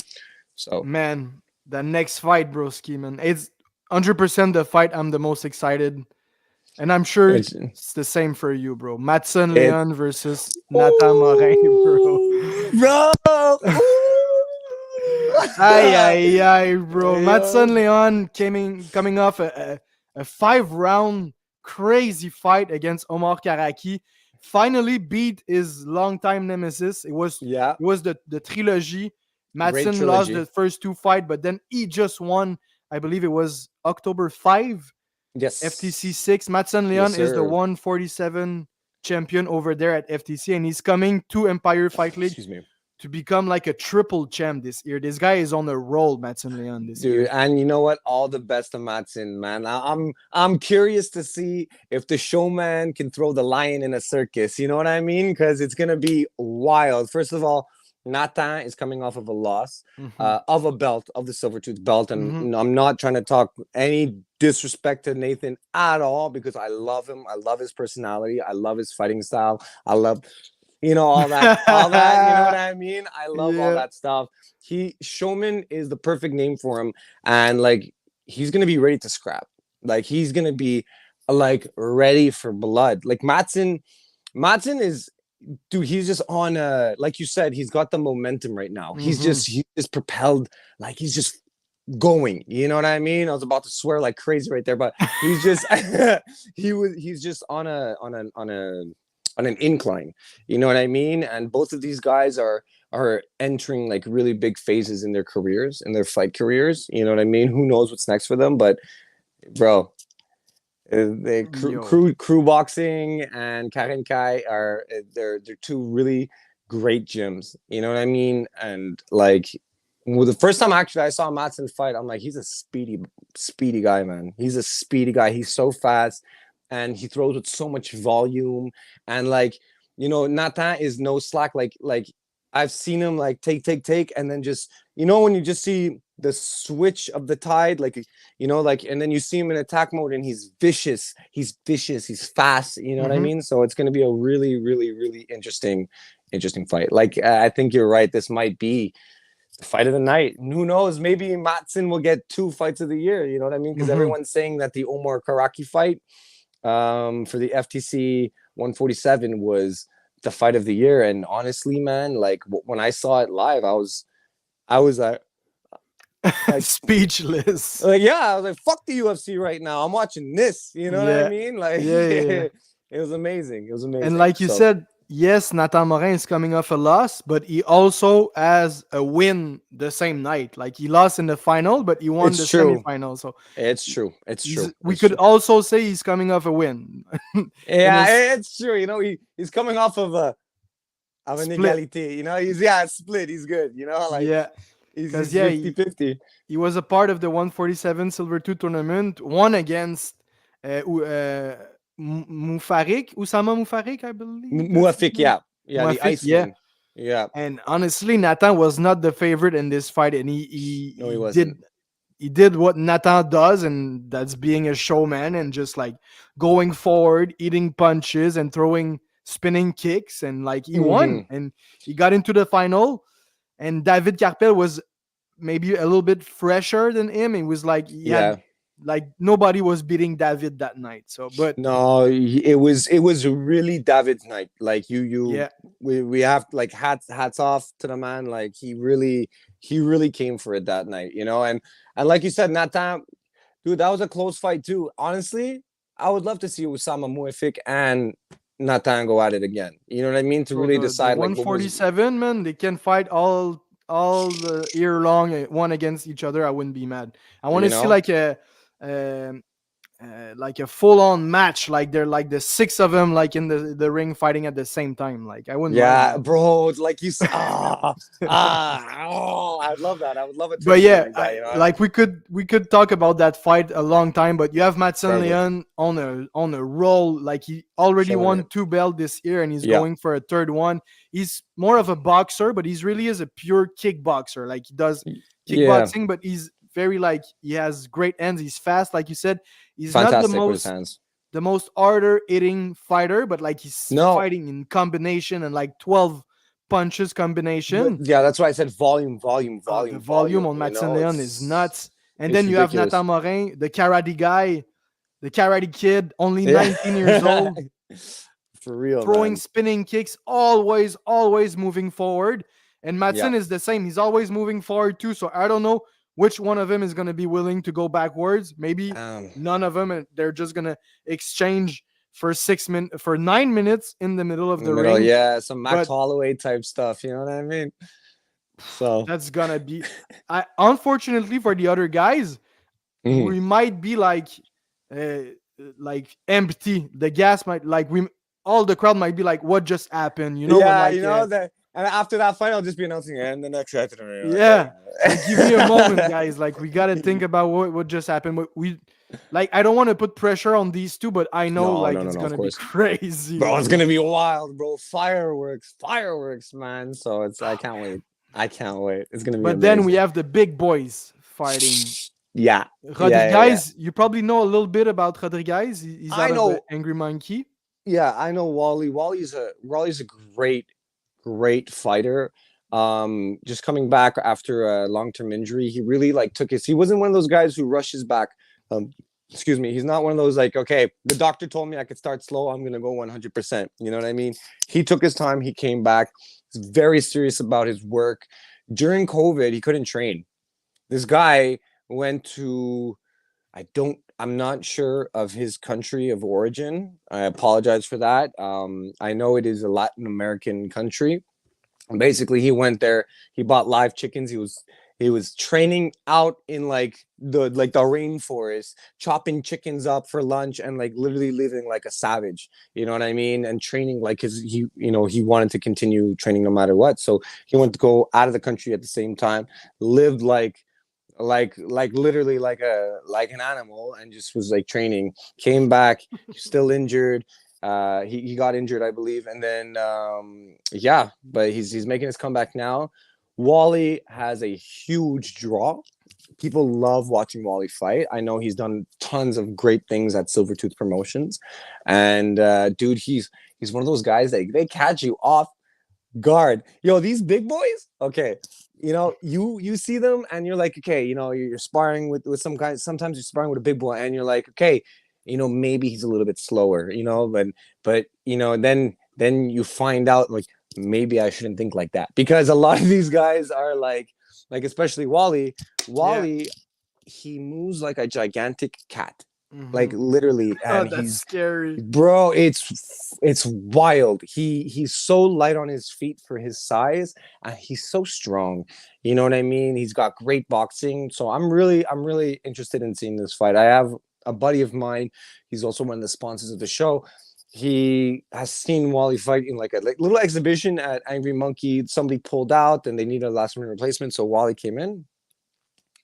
so man. The next fight, broski, man. It's 100% the fight I'm the most excited. And I'm sure it's it's the same for you, bro. Matson it. Leon versus Nathan Morin, bro. Ooh, bro. Ay, Ooh. ay, ay, bro. Yo. Matson Leon coming off a 5-round crazy fight against Omar Karaki. Finally beat his longtime nemesis. Yeah, It was the trilogy. great Matson lost the trilogy. first two fights, but then he just won. I believe it was October 5, FTC Yes. 6. Matson Yes, Leon is the sir. 147 champion over there at FTC, and he's coming to Empire Fight League Excuse me. to become like a triple champ this year. This guy is on a roll, Matson Leon, this Dude, year. and you know what? All the best to Matson, man. I'm curious to see if the showman can throw the lion in a circus. You know what I mean? Because it's gonna be wild. First of all, Nathan is coming off of a loss Hmm. of a belt, of the silver tooth belt, and Hmm. I'm not trying to talk any disrespect to Nathan at all because I love him. I love his personality. I love his fighting style. I love all that, you know what I mean? I love all Yeah. that stuff. Showman is the perfect name for him, and like he's gonna be ready to scrap. Like he's gonna be like ready for blood. Like Matson is dude, he's just on like you said, he's got the momentum right now. Hmm. He's just propelled, like he's just going. You know what I mean? I was about to swear like crazy right there, but he's just he's just on an incline. You know what I mean? And both of these guys are entering like really big phases in their careers, in their fight careers. You know what I mean? Who knows what's next for them? But bro, the Yo. crew boxing and Karen Kai are they're two really great gyms. You know what I mean? And like well, the first time actually I saw Matson fight, I'm like, he's a speedy guy, man. He's a speedy guy. He's so fast and he throws with so much volume. And like, you know, Nathan is no slack. Like I've seen him like take, and then just when you just see the switch of the tide, like like, and then you see him in attack mode, and he's vicious, he's fast. You know what I Mhm. mean? So it's going to be a really, really, really interesting fight. Like I think you're right. This might be the fight of the night. Who knows? Maybe Matson will get 2 fights of the year. You know what I mean? Because Mhm. everyone's saying that the Omar Karaki fight for the FTC 147 was the fight of the year. And honestly, man, like when I saw it live, I was like, Speechless. yeah, I was like, fuck the UFC right now. I'm watching this. You know what I Yeah. mean? Like, Yeah, yeah, yeah. it was amazing. It was And amazing. like you So said, yes, Nathan Morin is coming off a loss, but he also has a win the same night. Like he lost in the final, but he won the it's true. semifinal. So It's true. It's true. we It's could true. also say he's coming off a win in his Yeah, it's true. He's coming off of an split. equality. He's split. He's good. Like Yeah, because he's yeah, 50-50. he was a part of the 147 Silver 2 tournament, won against Mufarik, Usama Mufarik, I believe that's his Muafik, name. yeah, the Muafik, yeah. Iceman. Yeah, And honestly, Nathan was not the favorite in this fight, and no, he he wasn't. did what Nathan does, and that's being a showman and just like going forward, eating punches and throwing spinning kicks, and like he won Hmm. and he got into the final. And David Carpel was maybe a little bit fresher than him. It was like he had Yeah, like nobody was beating David that night. So, but no, it was really David's night. Like yeah, we have like hats off to the man. Like he really came for it that night. And like you said, Nathan, dude, that was a close fight too. Honestly, I would love to see Usama Muafik and Nathan go at it again. You know what I mean? To so really the decide like what was. 147 man, they can fight all the year long, one against each other. I wouldn't be mad. I want You to see know? um, like a full on match, like they're like the six of them, like in the ring fighting at the same time. Like I wouldn't mind Yeah, that. bro. Like you said, I'd love that. I would love a But tournament yeah, like that. like we could talk about that fight a long time. But you have Matson Forever Leon on a roll. Like he already killing won it. 2 belts this year, and he's Yeah, going for a third one. He's more of a boxer, but he's really is a pure kickboxer. Like he does yeah. kickboxing, but he's very like he has great hands. He's fast, like you said. He's not the Fantastic with his most hands. the most harder hitting fighter, but like he's No, fighting in combination and like 12 punches but combination. yeah, that's why I said volume, volume, The volume, volume volume. on Matson Leon is It's nuts. And it's then you have ridiculous. Nathan Morin, the karate guy, the karate kid, only Yeah, 19 years old, for real, throwing man. spinning kicks, always moving forward. And Yeah. Matson is the same. He's always moving forward too. So I don't know which one of them is going to be willing to go backwards. Maybe Um, none of them, and they're just going to exchange for 6 minutes, for 9 minutes in the middle of in the the middle, ring. yeah, some Max But Holloway type stuff. You know what I mean? So, that's gonna be. Unfortunately for the other guys, mhm. we might be uh, like empty. The gas might like we all the crowd might be like, what just happened? You know, when Yeah, like that. And after that fight, I'll just be announcing, and the next fight. yeah, like give me a moment, guys. Like we gotta think about what just happened. But we like I don't want to put pressure on these two, but I know No, like no, no, it's no. Of gonna be course, crazy. bro. It's Like gonna be wild, bro. Fireworks, man. So I can't wait. I can't wait. It's gonna be but then we amazing. have the big boys fighting. Yeah, yeah. Rodriguez, you probably know a little bit about Rodriguez. He's I out of know. Angry Monkey. Yeah, I know Wally. Wally's a great fighter. Just coming back after a long-term injury, he really like took his. He wasn't one of those guys who rushes back. Excuse me. He's not one of those like, okay, the doctor told me I could start slow. I'm gonna go 100%. You know what I mean? He took his time. He came back. He's very serious about his work. During COVID, he couldn't train. This guy went to I'm not sure of his country of origin. I apologize for that. I know it is a Latin American country. Basically, he went there, he bought live chickens. He was training out in the rainforest, chopping chickens up for lunch, and like literally living like a savage. You know what I mean? And training like he wanted to continue training no matter what. So he went to go out of the country at the same time, lived like literally like an animal, and just was like training. Came back, still injured, He got injured, I believe, and then yeah, but he's making his comeback now. Wally has a huge draw. People love watching Wally fight. I know he's done tons of great things at Silvertooth Promotions, and dude, he's one of those guys that they catch you off guard. Yo, these big boys, okay. You see them and you're like, okay, you're sparring with some guys. Sometimes you're sparring with a big boy and you're like, okay, maybe he's a little bit slower, but then you find out like maybe I shouldn't think like that, because a lot of these guys are like especially Wally. Wally, he moves like a gigantic cat. Like literally, Oh, and that's scary. bro, it's wild. He's so light on his feet for his size, and he's so strong. You know what I mean? He's got great boxing. So I'm really interested in seeing this fight. I have a buddy of mine. He's also one of the sponsors of the show. He has seen Wally fight in like a little exhibition at Angry Monkey. Somebody pulled out and they needed a last minute replacement, so Wally came in,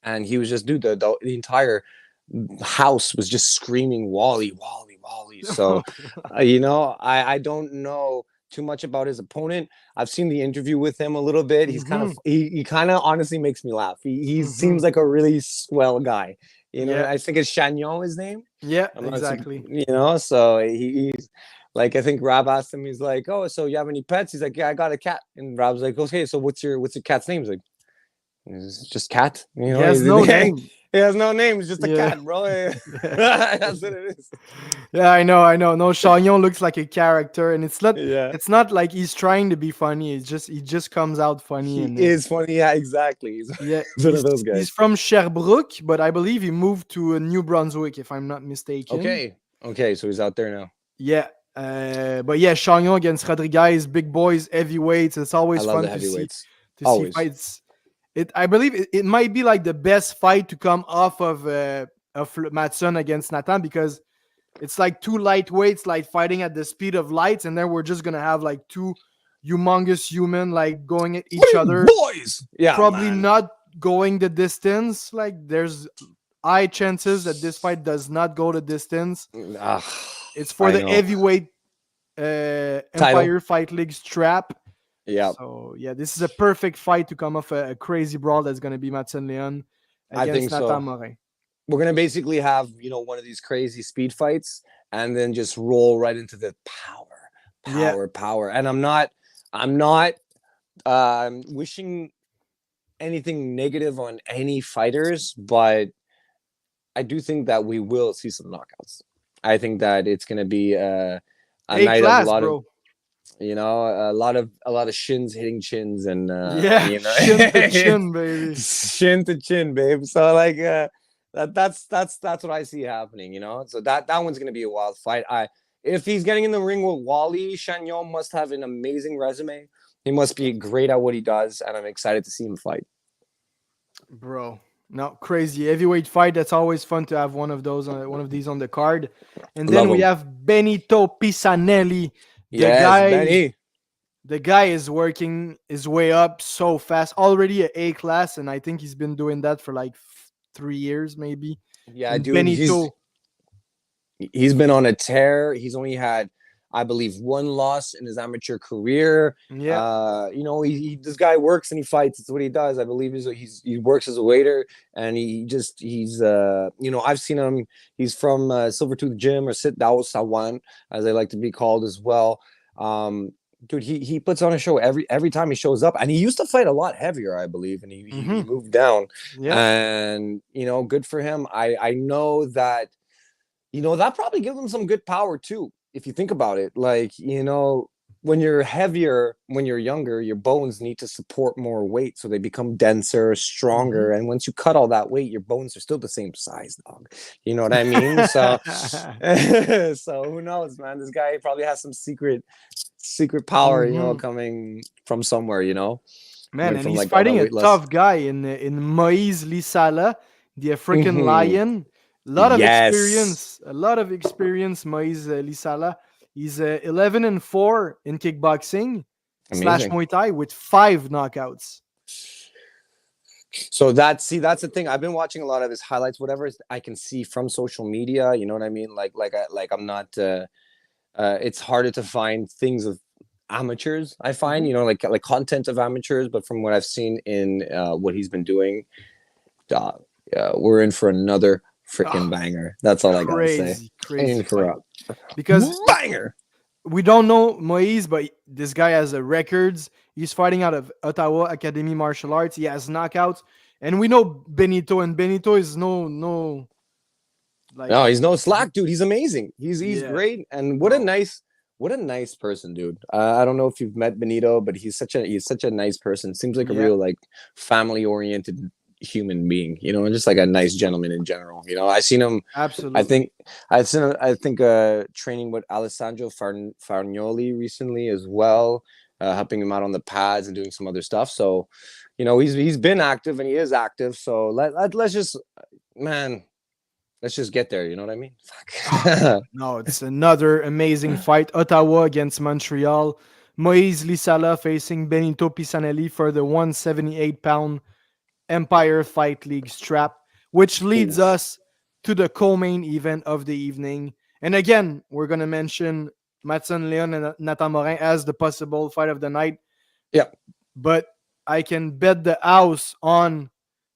and he was just the entire house was just screaming Wally, Wally, Wally. So I don't know too much about his opponent. I've seen the interview with him a little bit. He's kind of he kind of honestly makes me laugh. He seems like a really swell guy. I think it's Chagnon, his name. Yeah, exactly. So he's like, I think Rob asked him, he's like, oh, so you have any pets? He's like, yeah, I got a cat. And Rob's like, okay, so what's your cat's name? He's like, it's just cat. He has no name. He has no name. It's just a cat, bro. That's what it is. Yeah, I know. No, Chagnon looks like a character, and it's not like he's trying to be funny. He just comes out funny. He is funny. Yeah, exactly. He's one of those guys. He's from Sherbrooke, but I believe he moved to New Brunswick, if I'm not mistaken. Okay, so he's out there now. Yeah. But yeah, Chagnon against Rodriguez, big boys, heavyweights. It's always fun to see fights. I believe it might be like the best fight to come off of Matson against Nathan, because it's like two lightweights like fighting at the speed of light, and then we're just gonna have like two humongous human like going at each other. Boys, yeah, probably not going the distance. Like there's high chances that this fight does not go the distance. It's for the heavyweight Empire Fight League strap. Yeah. So yeah, this is a perfect fight to come off a crazy brawl that's going to be Matson Leon against Nathan Morin. We're going to basically have one of these crazy speed fights, and then just roll right into the power. And I'm not wishing anything negative on any fighters, but I do think that we will see some knockouts. I think that it's going to be a night of a lot of. A lot of shins hitting chins, and shin to chin, baby. Shin to chin, babe. So like that's what I see happening, So that one's gonna be a wild fight. If he's getting in the ring with Wally, Chagnon must have an amazing resume. He must be great at what he does, and I'm excited to see him fight. Bro. No, crazy heavyweight fight. That's always fun to have one of these on the card. And then we have Benito Pisanelli. The guy is working his way up so fast. Already an A class, and I think he's been doing that for like 3 years, maybe. Yeah, dude. Benito, he's been on a tear. He's only had, I believe, one loss in his amateur career. Yeah. This guy works and he fights. It's what he does. I believe he works as a waiter, and he's I've seen him. He's from Silvertooth Gym, or Sit Dao Sawan, as they like to be called as well. Dude, he puts on a show every time he shows up, and he used to fight a lot heavier, I believe, and he moved down. Yeah. And good for him. I know that that probably gives him some good power too, if you think about it. Like, when you're heavier, when you're younger, your bones need to support more weight, so they become denser, stronger. And once you cut all that weight, your bones are still the same size, dog. You know what I mean? So so who knows, man? This guy probably has some secret power, coming from somewhere, Man, and he's fighting a tough guy in Moïse Lisala, the African Lion. A lot of experience, Moïse Lisala. He's 11-4 in kickboxing / Muay Thai with 5 knockouts. So that's the thing. I've been watching a lot of his highlights, whatever I can see from social media. You know what I mean? Like I'm not It's harder to find things of amateurs. I find, Mhm. like content of amateurs. But from what I've seen in what he's been doing, uh, we're in for another freaking Ah, banger. That's all I gotta say. crazy, crazy In for fight. a Because banger. we don't know Moise, but this guy has a records. He's fighting out of Ottawa Academy Martial Arts. He has knockouts, and we know Benito, and Benito is no like No, he's no slack, dude. He's amazing. He's yeah great, and no what a nice person, dude. I don't know if you've met Benito, but he's such a nice person. Seems like a yeah real like family oriented human being, and just like a nice gentleman in general. I seen him. I absolutely. think training with Alessandro Fargnoli recently as well, helping him out on the pads and doing some other stuff. So, he's been active and he is active. So let's just man let's just get there. You know what I mean? Ah, Fuck. no, it's another amazing fight. Ottawa against Montreal. Moise Lisala facing Benito Pisanelli for the 178-pound Empire Fight League strap, which leads Oof. us to the co-main event of the evening. And again, we're gonna mention Matson Leon and Nathan Morin as the possible fight of the night, Yep. but I can bet the house on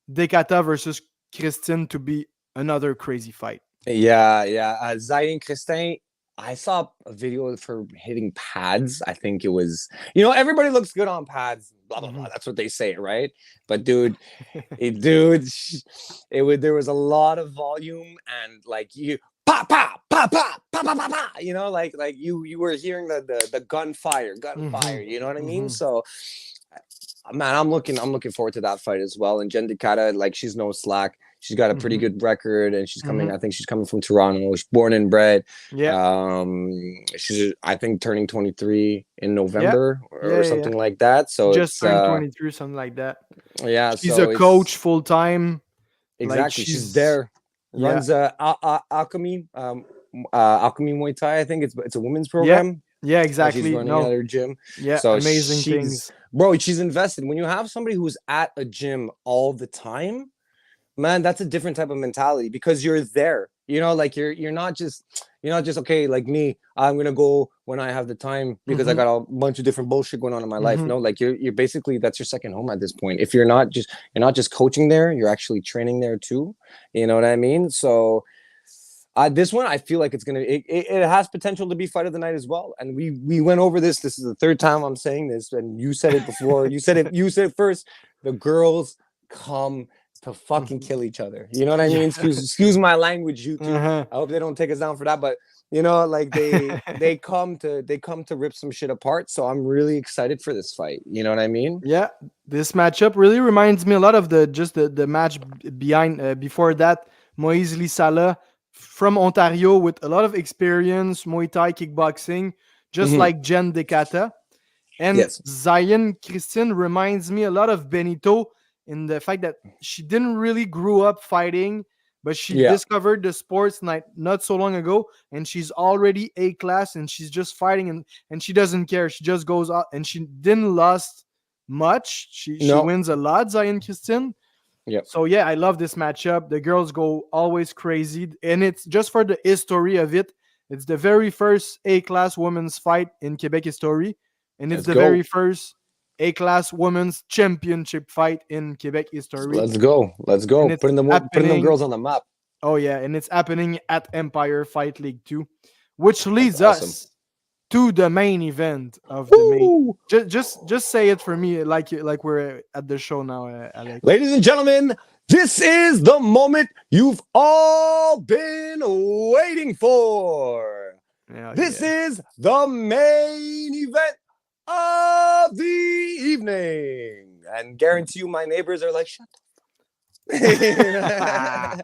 Decata versus Christine to be another crazy fight. Yeah, yeah. Zayn Christin, I saw a video of her hitting pads. I think it was, everybody looks good on pads, blah, blah, blah. Mhm. That's what they say, right? But dude, there was a lot of volume and like you, pa, pa, pa, pa, pa, pa, pa, pa, like you were hearing the gunfire, Mhm. you know what I mean? Mhm. So, man, I'm looking forward to that fight as well. And Jen Decata, like she's no slack. She's got a pretty Mhm. good record, and she's coming. Mhm. I think she's coming from Toronto. She's born and bred. Yeah. She's I think turning 23 in Yeah. November Yeah. or Yeah. Yeah. something like that. She So just it's turned 23, something like that. yeah. She's a So it's coach full time. Like exactly she's she's there. yeah. Runs Alchemy Alchemy Muay Thai. I think it's a women's Yeah. program Yeah, that she's exactly. running at No. her gym. Yeah, So amazing things. she's invested. When you have somebody who's at a gym all the time, man, that's a different type of mentality because you're there. Like you're not just okay, like me, I'm gonna go when I have the time because I Mhm. got a bunch of different bullshit going on in my life. Mhm. No, like you're basically that's your second home at this point. If you're not just coaching there, you're actually training there too. You know what I mean? So this one, I feel like it has potential to be fight of the night as well. And we went over this. This is the third time I'm saying this, and you said it before. You said it first. The girls come to fucking Mhm. kill each other. You know what I Yeah. mean? Excuse my language, YouTube. Uh-huh. I hope they don't take us down for that. But like they come to rip some shit apart. So I'm really excited for this fight. You know what I mean? Yeah, this matchup really reminds me a lot of the match behind before that. Moise Lisala from Ontario with a lot of experience, Muay Thai kickboxing, just Mhm. like Jen Decata. And Yes. Zion Christine reminds me a lot of Benito in the fact that she didn't really grew up fighting, but she Yeah. discovered the sports not so long ago, and she's already A class, and she's just fighting, and she doesn't care. She just goes out, and she didn't lost much. She No. wins a lot, Zion Christine. Yep. So yeah, I love this matchup. The girls go always crazy, and it's just for the history of it. It's the very first A class women's fight in Quebec history, and it's Let's the very go. first A class women's championship fight in Quebec history, Let's go. Let's go. and it's Putting them happening. girls on the map. Oh yeah, and it's happening at Empire Fight League 2, which That's leads awesome. us to the main event of the main. Woo! Just say it for me, like we're at the show now, Alek. Ladies and gentlemen, this is the moment you've all been waiting for. Yeah, This yeah. is the main event of the evening. And guarantee you, my neighbors are like, shut the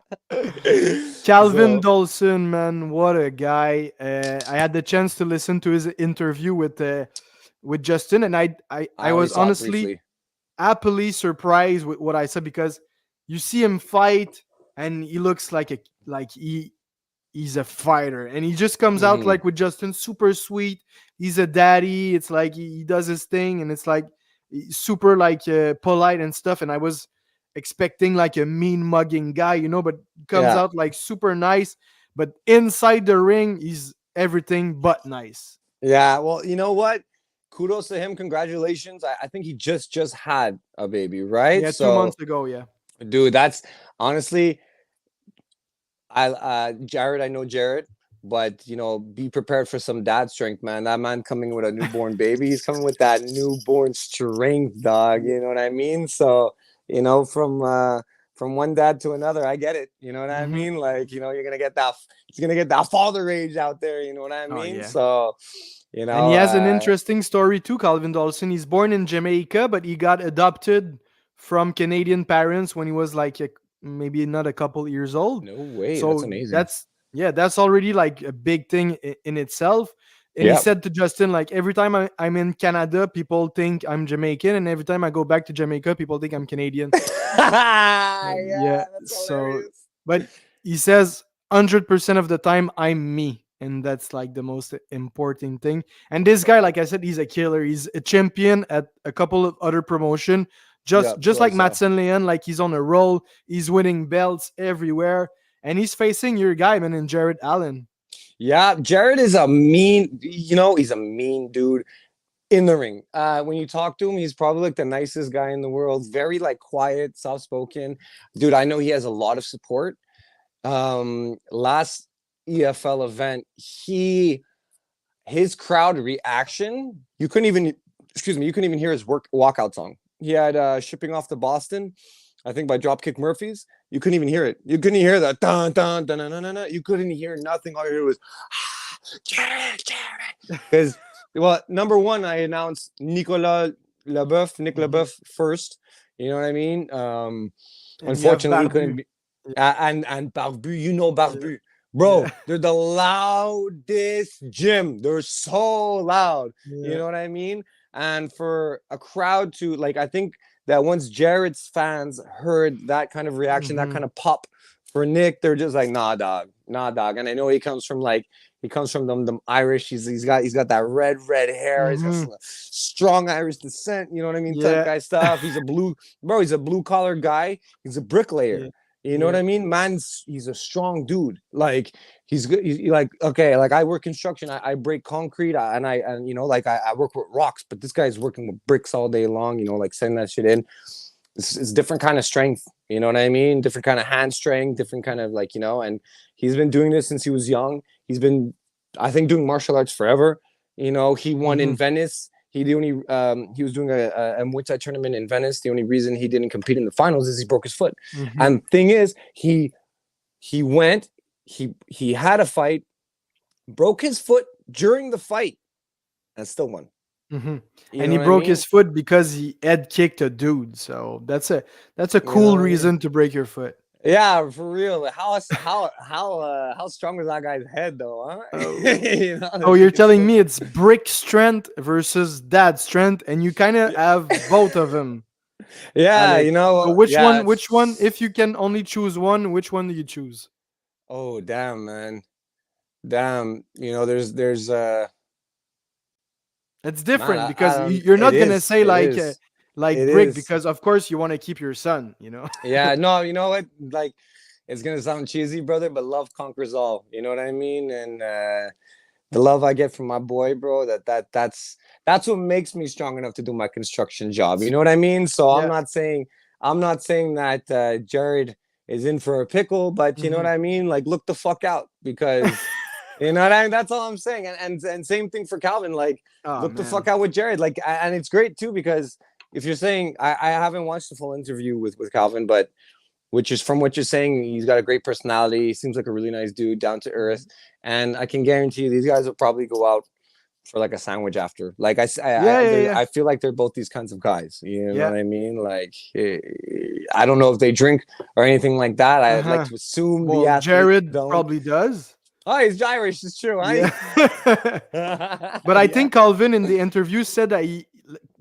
Calvin So, Dawson, man, what a guy! I had the chance to listen to his interview with Justin, and I I only was saw it honestly briefly. happily surprised with what I said because you see him fight, and he looks like he's a fighter, and he just comes out Mhm. like with Justin, super sweet. He's a daddy. It's like he does his thing, and it's like super like polite and stuff. And I was expecting like a mean mugging guy, but comes Yeah. out like super nice. But inside the ring, he's everything but nice. Yeah, well, you know what? Kudos to him. Congratulations. I think he just had a baby, right? Yeah, 2 months So, ago. Yeah. dude, that's honestly, Jared, I know Jared, but be prepared for some dad strength, man. That man coming with a newborn baby, he's coming with that newborn strength, dog. You know what I mean? So, from one dad to another, I get it. You know what I Mm-hmm. mean? Like, you're gonna get that. He's gonna get that father rage out there. You know what I Oh mean? yeah. So, And he has an interesting story too, Calvin Dawson. He's born in Jamaica, but he got adopted from Canadian parents when he was like maybe not a couple years old. no way. That's So amazing. that's already like a big thing in itself. And he Yeah. said to Justin, like every time I'm in Canada, people think I'm Jamaican, and every time I go back to Jamaica, people think I'm Canadian. Yeah, Yeah. that's So, hilarious. but he says 100% of the time I'm me, and that's like the most important thing. And this guy, like I said, he's a killer. He's a champion at a couple of other promotion. Yeah, Just so I like saw. Matson Leon, like he's on a roll. He's winning belts everywhere, and he's facing your guy, man, and Jared Allen. Yeah, Jared is a mean, he's a mean dude in the ring. When you talk to him, he's probably like the nicest guy in the world. Very like quiet, soft spoken. Dude, I know he has a lot of support. Last EFL event, his crowd reaction, you couldn't even hear his walkout song. He had Shipping Off to Boston, I think by Dropkick Murphys. You couldn't even hear it. You couldn't hear that dun dun dun dun dun dun. You couldn't hear nothing. All you heard was Jared. Because number one, I announced Nick Leboeuf first. You know what I mean? And you have Unfortunately, he couldn't Barbu. be. And Barbu, Barbu. Yeah. Bro, they're the loudest gym. They're so loud. You Yeah. know what I mean? And for a crowd to like, I think that once Jared's fans heard that kind of reaction, that Mhm. kind of pop for Nick, they're just like, nah, dog. And I know he comes from them Irish. He's got that red hair. He's got Mhm. some strong Irish descent. You know what I mean? Type Yeah. guy stuff. He's a blue collar guy. He's a bricklayer. Yeah. You know what Yeah. I mean? He's a strong dude. Like he's good. He's like, okay, like I work construction. I break concrete and I work with rocks, but this guy's working with bricks all day long, like sending that shit in. It's different kind of strength. You know what I mean? Different kind of hand strength, different kind of and he's been doing this since he was young. He's been, I think, doing martial arts forever. He won in Venice. He was doing a Muay Thai tournament in Venice. The only reason he didn't compete in the finals is he broke his foot. And thing is, he went, he had a fight, broke his foot during the fight, and still won. And he broke his foot because he head kicked a dude. So that's a cool reason to break your foot. Yeah, for real. How strong is that guy's head, though? Huh? Oh, you're telling me it's brick strength versus dad strength, and you kind of have both of them. Yeah, Alek. So which yeah, one? Which one? If you can only choose one, which one do you choose? Oh, damn, man. Damn. There's It's different man, because I you're not gonna is. say It like is. like It brick, is. because of course you want to keep your son. Yeah, no, you know what? Like, it's gonna sound cheesy, brother, but love conquers all. You know what I mean? And the love I get from my boy, bro, that's what makes me strong enough to do my construction job. You know what I mean? So Yeah. I'm not saying that Jared is in for a pickle, but you know what I mean? Like, look the fuck out, because you know what I mean? That's all I'm saying. And same thing for Calvin. Like, look the fuck out with Jared. Like, and it's great too, because if you're saying, I haven't watched the full interview with Calvin, but which is from what you're saying, he's got a great personality. He seems like a really nice dude, down to earth. And I can guarantee you, these guys will probably go out for like a sandwich after. Like I feel like they're both these kinds of guys. You know what I mean? Like, I don't know if they drink or anything like that. I'd like to assume the athlete Jared don't. probably does. Oh, he's Irish. It's true. Yeah. But I think Calvin in the interview said that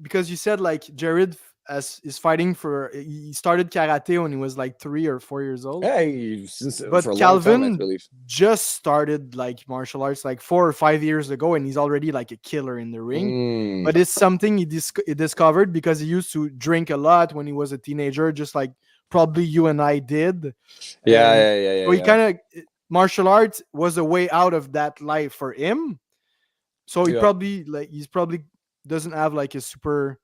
because you said like Jared is fighting he started karate when he was like 3 or 4 years old. Hey, but for a Calvin long time, I believe. just started like martial arts like 4 or 5 years ago, and he's already like a killer in the ring. But it's something he discovered because he used to drink a lot when he was a teenager, just like probably you and I did. Yeah. So he kind of martial arts was a way out of that life for him. So he's probably doesn't have like a super.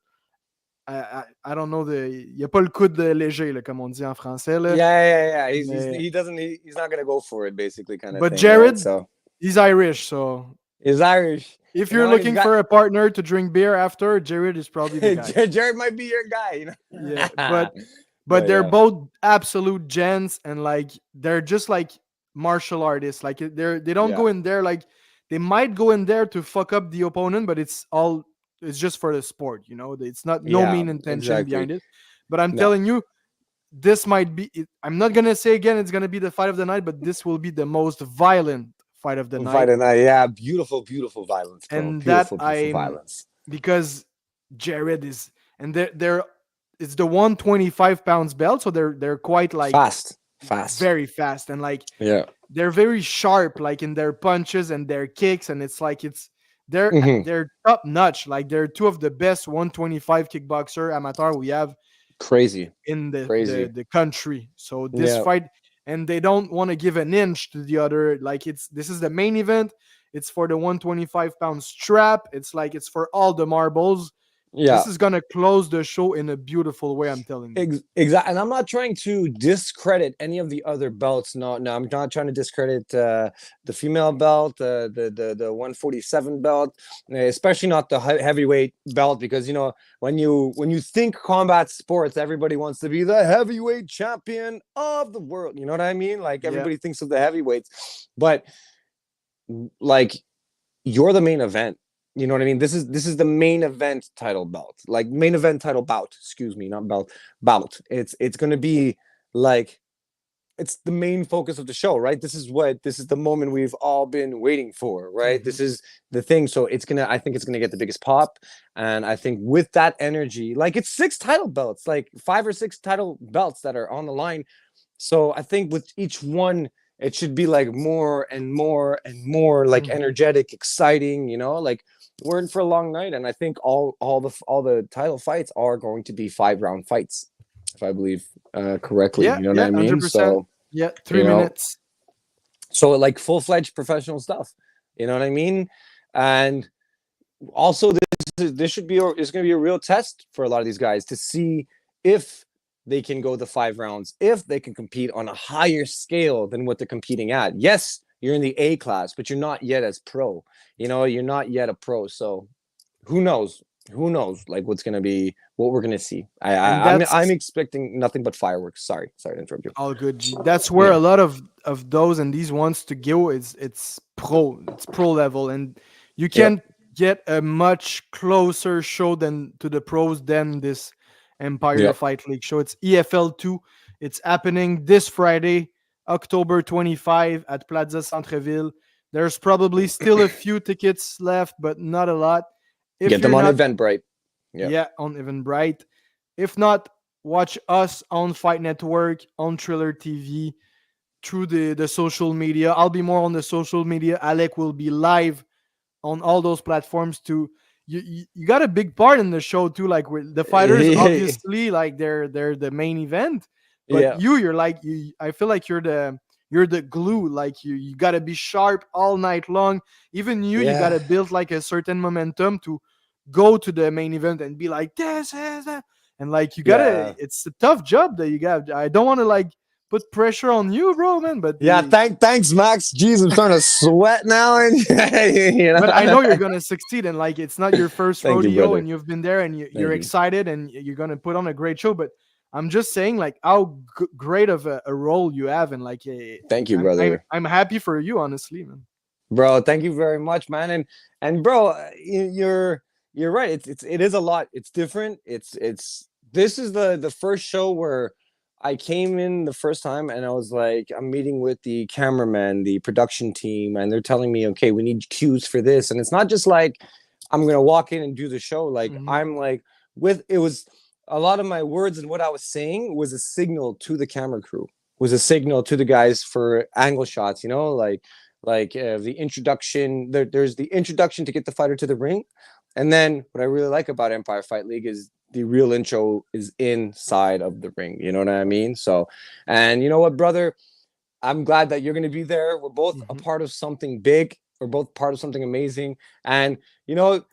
I don't know il y a pas le coude léger là, comme on dit en français là. Yeah. He's not gonna go for it, basically, kind of But thing. Jared, right? So he's Irish, so he's Irish. if you're looking for a partner to drink beer after, Jared is probably the guy. Jared might be your guy, you know. Yeah, but they're both absolute gents, and like they're just like martial artists. Like they don't go in there like they might go in there to fuck up the opponent, but it's just for the sport, you know. It's not no mean intention behind it. But I'm telling you, this might be. I'm not gonna say again it's gonna be the fight of the night, but this will be the most violent fight of the night. Yeah, beautiful violence, bro. And beautiful violence. Because Jared is, and they're it's the 125 pounds belt, so they're quite like fast, very fast, and like they're very sharp, like in their punches and their kicks, and it's like they're top notch. Like they're two of the best 125 kickboxer amateur we have. Crazy in the country. So this fight, and they don't want to give an inch to the other. Like this is the main event. It's for the 125 pound strap. It's like it's for all the marbles. This is gonna close the show in a beautiful way, I'm telling you. Exactly. And I'm not trying to discredit any of the other belts. No, I'm not trying to discredit the female belt, the 147 belt, especially not the heavyweight belt, because you know when you think combat sports, everybody wants to be the heavyweight champion of the world. You know what I mean? Like everybody thinks of the heavyweights, but like you're the main event. You know what I mean? This is the main event title belt, like main event title bout. Excuse me, not belt, bout. It's going to be like it's the main focus of the show, right? This is the moment we've all been waiting for, right? This is the thing. So I think it's gonna get the biggest pop, and I think with that energy, like it's 6 title belts, like 5 or 6 title belts that are on the line. So I think with each one, it should be like more and more and more like energetic, exciting, you know, like we're in for a long night. And I think all the title fights are going to be 5-round fights, if I believe correctly. You know what I mean? 100%. So 3 minutes. So like full-fledged professional stuff. You know what I mean? And also this should be it's going to be a real test for a lot of these guys to see if they can go the 5 rounds, if they can compete on a higher scale than what they're competing at. Yes, you're in the A class, but you're not yet as pro. You know, you're not yet a pro. So who knows? Who knows? Like what we're gonna see. I'm expecting nothing but fireworks. Sorry to interrupt you. All good. That's where a lot of those and these ones to go is it's pro level, and you can't get a much closer show to the pros than this Empire Fight League show. It's EFL2. It's happening this Friday, October 25 at Plaza Centre-Ville. There's probably still a few tickets left, but not a lot. Get them on Eventbrite. On Eventbrite. If not, watch us on Fight Network, on Thriller TV, through the social media. I'll be more on the social media. Alek will be live on all those platforms too. You got a big part in the show too, like with the fighters. Obviously, like they're the main event, but you're like I feel like you're the glue. Like you got to be sharp all night long. Even you got to build like a certain momentum to go to the main event and be like this is it. And like you gotta. It's a tough job that you got. I don't want to like put pressure on you, bro, man. But thanks, Max. Jeez, I'm starting to sweat now. And you know? But I know you're gonna succeed, and like it's not your first rodeo, and you've been there, and you're excited, and you're gonna put on a great show. But I'm just saying, like, how great of a role you have, and like, thank you, brother. I'm happy for you, honestly, man. Bro, thank you very much, man. And bro, you're right. It is a lot. It's different. This is the first show where I came in the first time and I was like, I'm meeting with the cameraman, the production team, and they're telling me, okay, we need cues for this. And it's not just like I'm gonna walk in and do the show. Like I'm like it was a lot of my words and what I was saying was a signal to the camera crew, was a signal to the guys for angle shots, you know, like the introduction. There's the introduction to get the fighter to the ring. And then what I really like about Empire Fight League is the real intro is inside of the ring. You know what I mean? So, and you know what, brother? I'm glad that you're going to be there. We're both a part of something big. We're both part of something amazing. And, you know,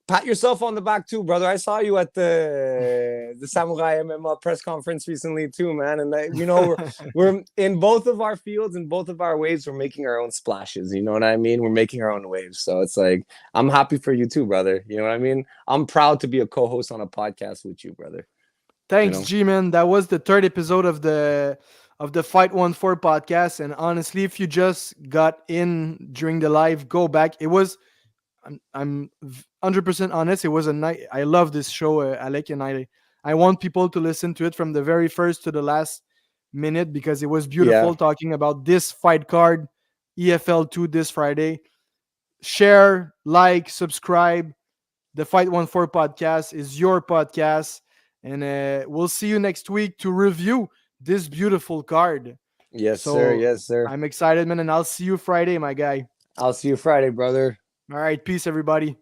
pat yourself on the back too, brother. I saw you at the Samurai MMA press conference recently too, man. And you know, we're in both of our fields, in both of our waves, we're making our own splashes. You know what I mean? We're making our own waves. So it's like, I'm happy for you too, brother. You know what I mean? I'm proud to be a co-host on a podcast with you, brother. Thanks, You know? G-Man. That was the third episode of the Fight 1-4 podcast. And honestly, if you just got in during the live, go back. It was, I'm 100% honest. It was a night. I love this show, Alek, and I want people to listen to it from the very first to the last minute because it was beautiful Yeah. talking about this fight card, EFL2 this Friday. Share, like, subscribe. The Fight 1-4 podcast is your podcast. And we'll see you next week to review this beautiful card. Yes, sir. So Yes, sir. I'm excited, man. And I'll see you Friday, my guy. I'll see you Friday, brother. All right. Peace, everybody.